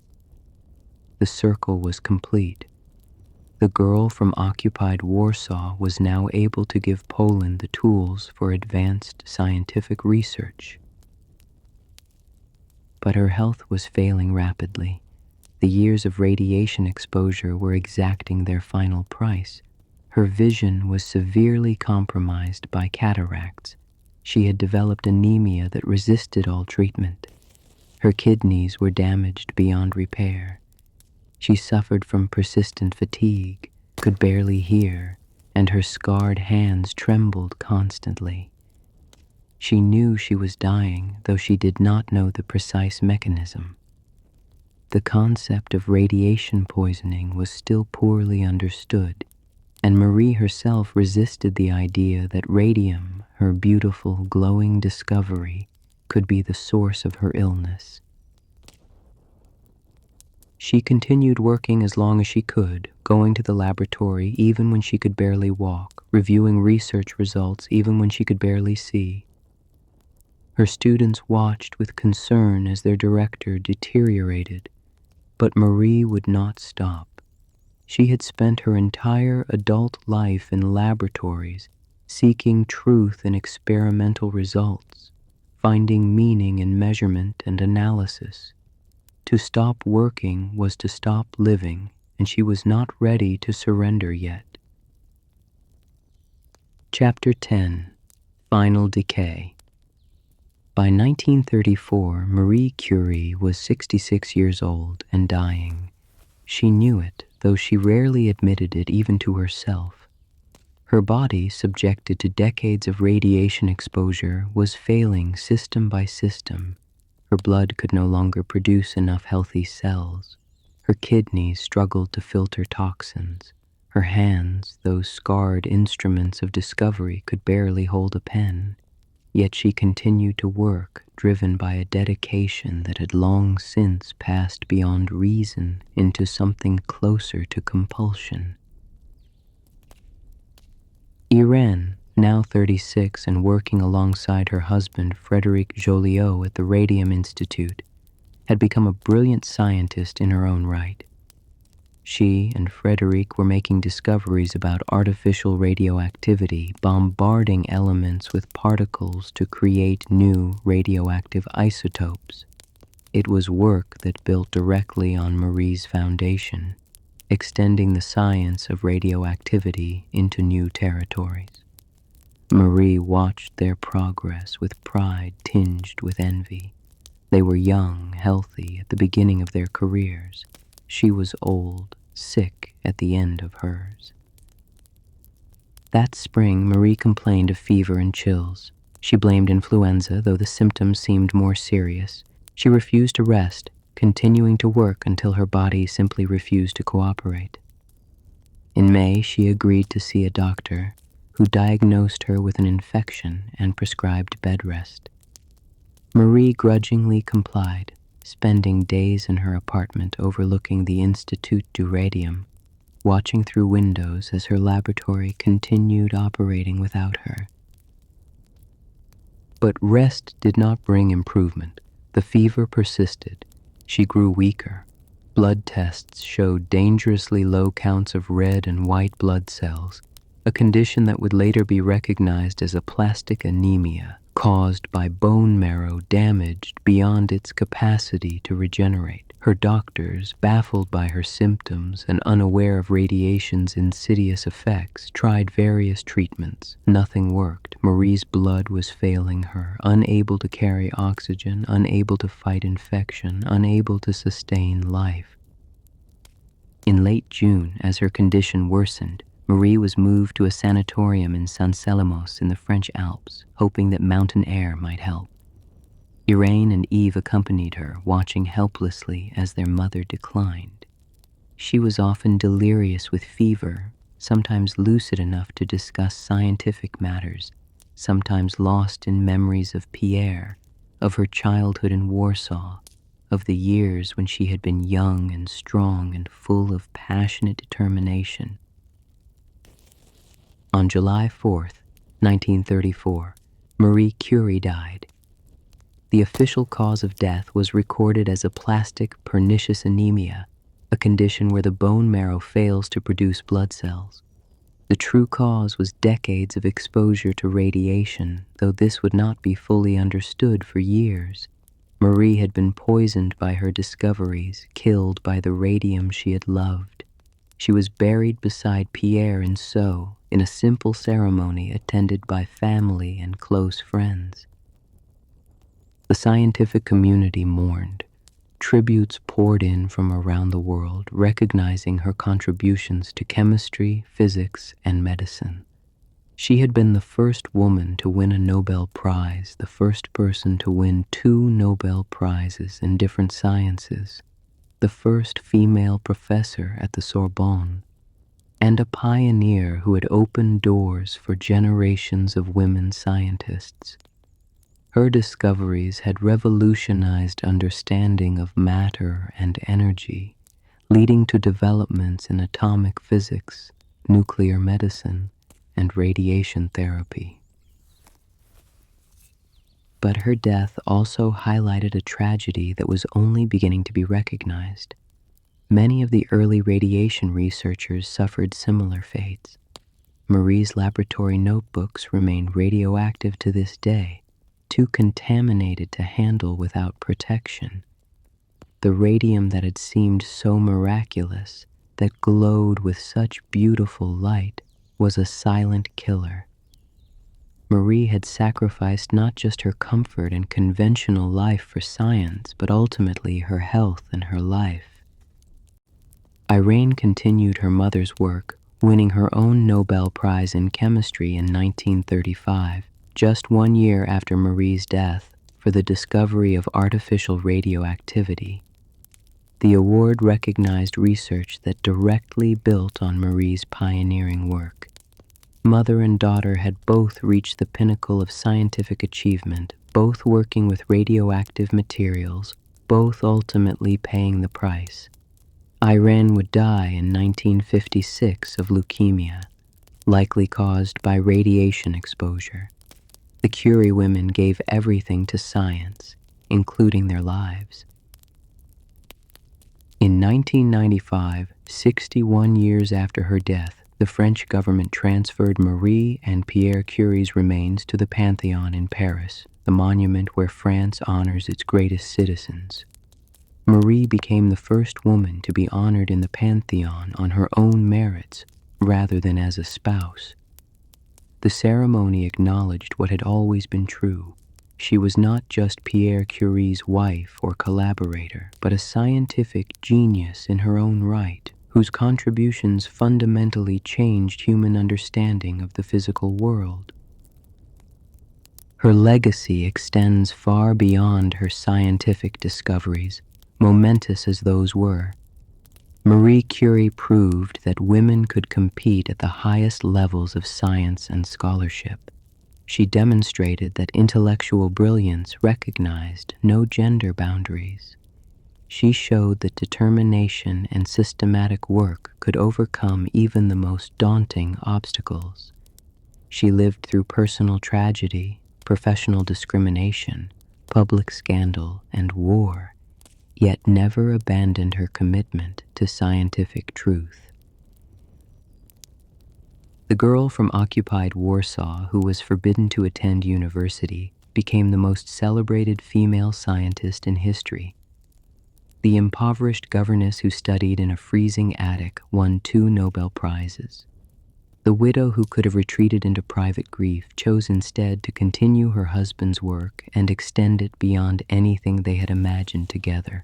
S1: The circle was complete. The girl from occupied Warsaw was now able to give Poland the tools for advanced scientific research. But her health was failing rapidly. The years of radiation exposure were exacting their final price. Her vision was severely compromised by cataracts. She had developed anemia that resisted all treatment. Her kidneys were damaged beyond repair. She suffered from persistent fatigue, could barely hear, and her scarred hands trembled constantly. She knew she was dying, though she did not know the precise mechanism. The concept of radiation poisoning was still poorly understood, and Marie herself resisted the idea that radium, her beautiful, glowing discovery, could be the source of her illness. She continued working as long as she could, going to the laboratory even when she could barely walk, reviewing research results even when she could barely see. Her students watched with concern as their director deteriorated, but Marie would not stop. She had spent her entire adult life in laboratories, seeking truth in experimental results, finding meaning in measurement and analysis. To stop working was to stop living, and she was not ready to surrender yet. Chapter 10. Final Decay. By 1934, Marie Curie was 66 years old and dying. She knew it, though she rarely admitted it even to herself. Her body, subjected to decades of radiation exposure, was failing system by system. Her blood could no longer produce enough healthy cells. Her kidneys struggled to filter toxins. Her hands, those scarred instruments of discovery, could barely hold a pen. Yet she continued to work, driven by a dedication that had long since passed beyond reason into something closer to compulsion. Irène, now 36 and working alongside her husband Frédéric Joliot at the Radium Institute, had become a brilliant scientist in her own right. She and Frédéric were making discoveries about artificial radioactivity, bombarding elements with particles to create new radioactive isotopes. It was work that built directly on Marie's foundation, extending the science of radioactivity into new territories. Marie watched their progress with pride tinged with envy. They were young, healthy at the beginning of their careers. She was old, sick at the end of hers. That spring, Marie complained of fever and chills. She blamed influenza, though the symptoms seemed more serious. She refused to rest, continuing to work until her body simply refused to cooperate. In May, she agreed to see a doctor, who diagnosed her with an infection and prescribed bed rest. Marie grudgingly complied, spending days in her apartment overlooking the Institut du Radium, watching through windows as her laboratory continued operating without her. But rest did not bring improvement. The fever persisted. She grew weaker. Blood tests showed dangerously low counts of red and white blood cells, a condition that would later be recognized as aplastic anemia, caused by bone marrow damaged beyond its capacity to regenerate. Her doctors, baffled by her symptoms and unaware of radiation's insidious effects, tried various treatments. Nothing worked. Marie's blood was failing her, unable to carry oxygen, unable to fight infection, unable to sustain life. In late June, as her condition worsened, Marie was moved to a sanatorium in San Selemos in the French Alps, hoping that mountain air might help. Irene and Eve accompanied her, watching helplessly as their mother declined. She was often delirious with fever, sometimes lucid enough to discuss scientific matters, sometimes lost in memories of Pierre, of her childhood in Warsaw, of the years when she had been young and strong and full of passionate determination. On July 4th, 1934, Marie Curie died. The official cause of death was recorded as aplastic pernicious anemia, a condition where the bone marrow fails to produce blood cells. The true cause was decades of exposure to radiation, though this would not be fully understood for years. Marie had been poisoned by her discoveries, killed by the radium she had loved. She was buried beside Pierre in Sceaux, in a simple ceremony attended by family and close friends. The scientific community mourned. Tributes poured in from around the world, recognizing her contributions to chemistry, physics, and medicine. She had been the first woman to win a Nobel Prize, the first person to win 2 Nobel Prizes in different sciences, the first female professor at the Sorbonne, and a pioneer who had opened doors for generations of women scientists. Her discoveries had revolutionized understanding of matter and energy, leading to developments in atomic physics, nuclear medicine, and radiation therapy. But her death also highlighted a tragedy that was only beginning to be recognized. Many of the early radiation researchers suffered similar fates. Marie's laboratory notebooks remain radioactive to this day, too contaminated to handle without protection. The radium that had seemed so miraculous, that glowed with such beautiful light, was a silent killer. Marie had sacrificed not just her comfort and conventional life for science, but ultimately her health and her life. Irene continued her mother's work, winning her own Nobel Prize in chemistry in 1935. Just 1 year after Marie's death, for the discovery of artificial radioactivity. The award recognized research that directly built on Marie's pioneering work. Mother and daughter had both reached the pinnacle of scientific achievement, both working with radioactive materials, both ultimately paying the price. Irene would die in 1956 of leukemia, likely caused by radiation exposure. The Curie women gave everything to science, including their lives. In 1995, 61 years after her death, the French government transferred Marie and Pierre Curie's remains to the Pantheon in Paris, the monument where France honors its greatest citizens. Marie became the first woman to be honored in the Pantheon on her own merits, rather than as a spouse. The ceremony acknowledged what had always been true. She was not just Pierre Curie's wife or collaborator, but a scientific genius in her own right, whose contributions fundamentally changed human understanding of the physical world. Her legacy extends far beyond her scientific discoveries, momentous as those were. Marie Curie proved that women could compete at the highest levels of science and scholarship. She demonstrated that intellectual brilliance recognized no gender boundaries. She showed that determination and systematic work could overcome even the most daunting obstacles. She lived through personal tragedy, professional discrimination, public scandal, and war, yet never abandoned her commitment to scientific truth. The girl from occupied Warsaw who was forbidden to attend university became the most celebrated female scientist in history. The impoverished governess who studied in a freezing attic won 2 Nobel Prizes. The widow who could have retreated into private grief chose instead to continue her husband's work and extend it beyond anything they had imagined together.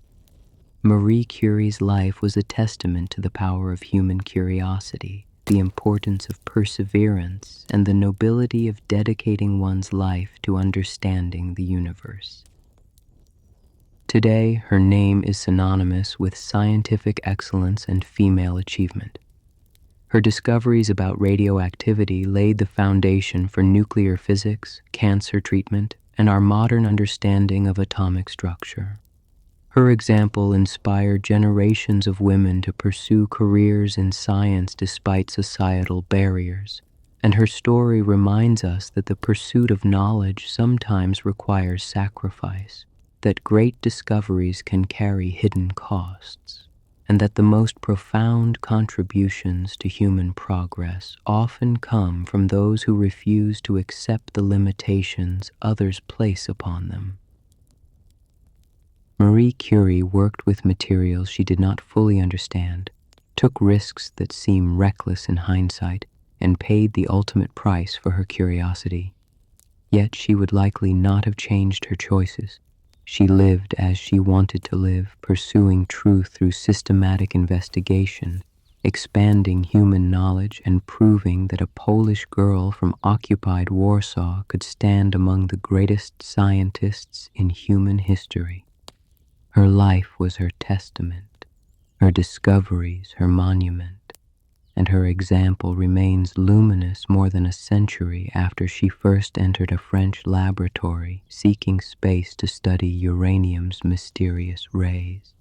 S1: Marie Curie's life was a testament to the power of human curiosity, the importance of perseverance, and the nobility of dedicating one's life to understanding the universe. Today, her name is synonymous with scientific excellence and female achievement. Her discoveries about radioactivity laid the foundation for nuclear physics, cancer treatment, and our modern understanding of atomic structure. Her example inspired generations of women to pursue careers in science despite societal barriers, and her story reminds us that the pursuit of knowledge sometimes requires sacrifice, that great discoveries can carry hidden costs, and that the most profound contributions to human progress often come from those who refuse to accept the limitations others place upon them. Marie Curie worked with materials she did not fully understand, took risks that seem reckless in hindsight, and paid the ultimate price for her curiosity. Yet she would likely not have changed her choices. She lived as she wanted to live, pursuing truth through systematic investigation, expanding human knowledge and proving that a Polish girl from occupied Warsaw could stand among the greatest scientists in human history. Her life was her testament, her discoveries her monument, and her example remains luminous more than a century after she first entered a French laboratory seeking space to study uranium's mysterious rays.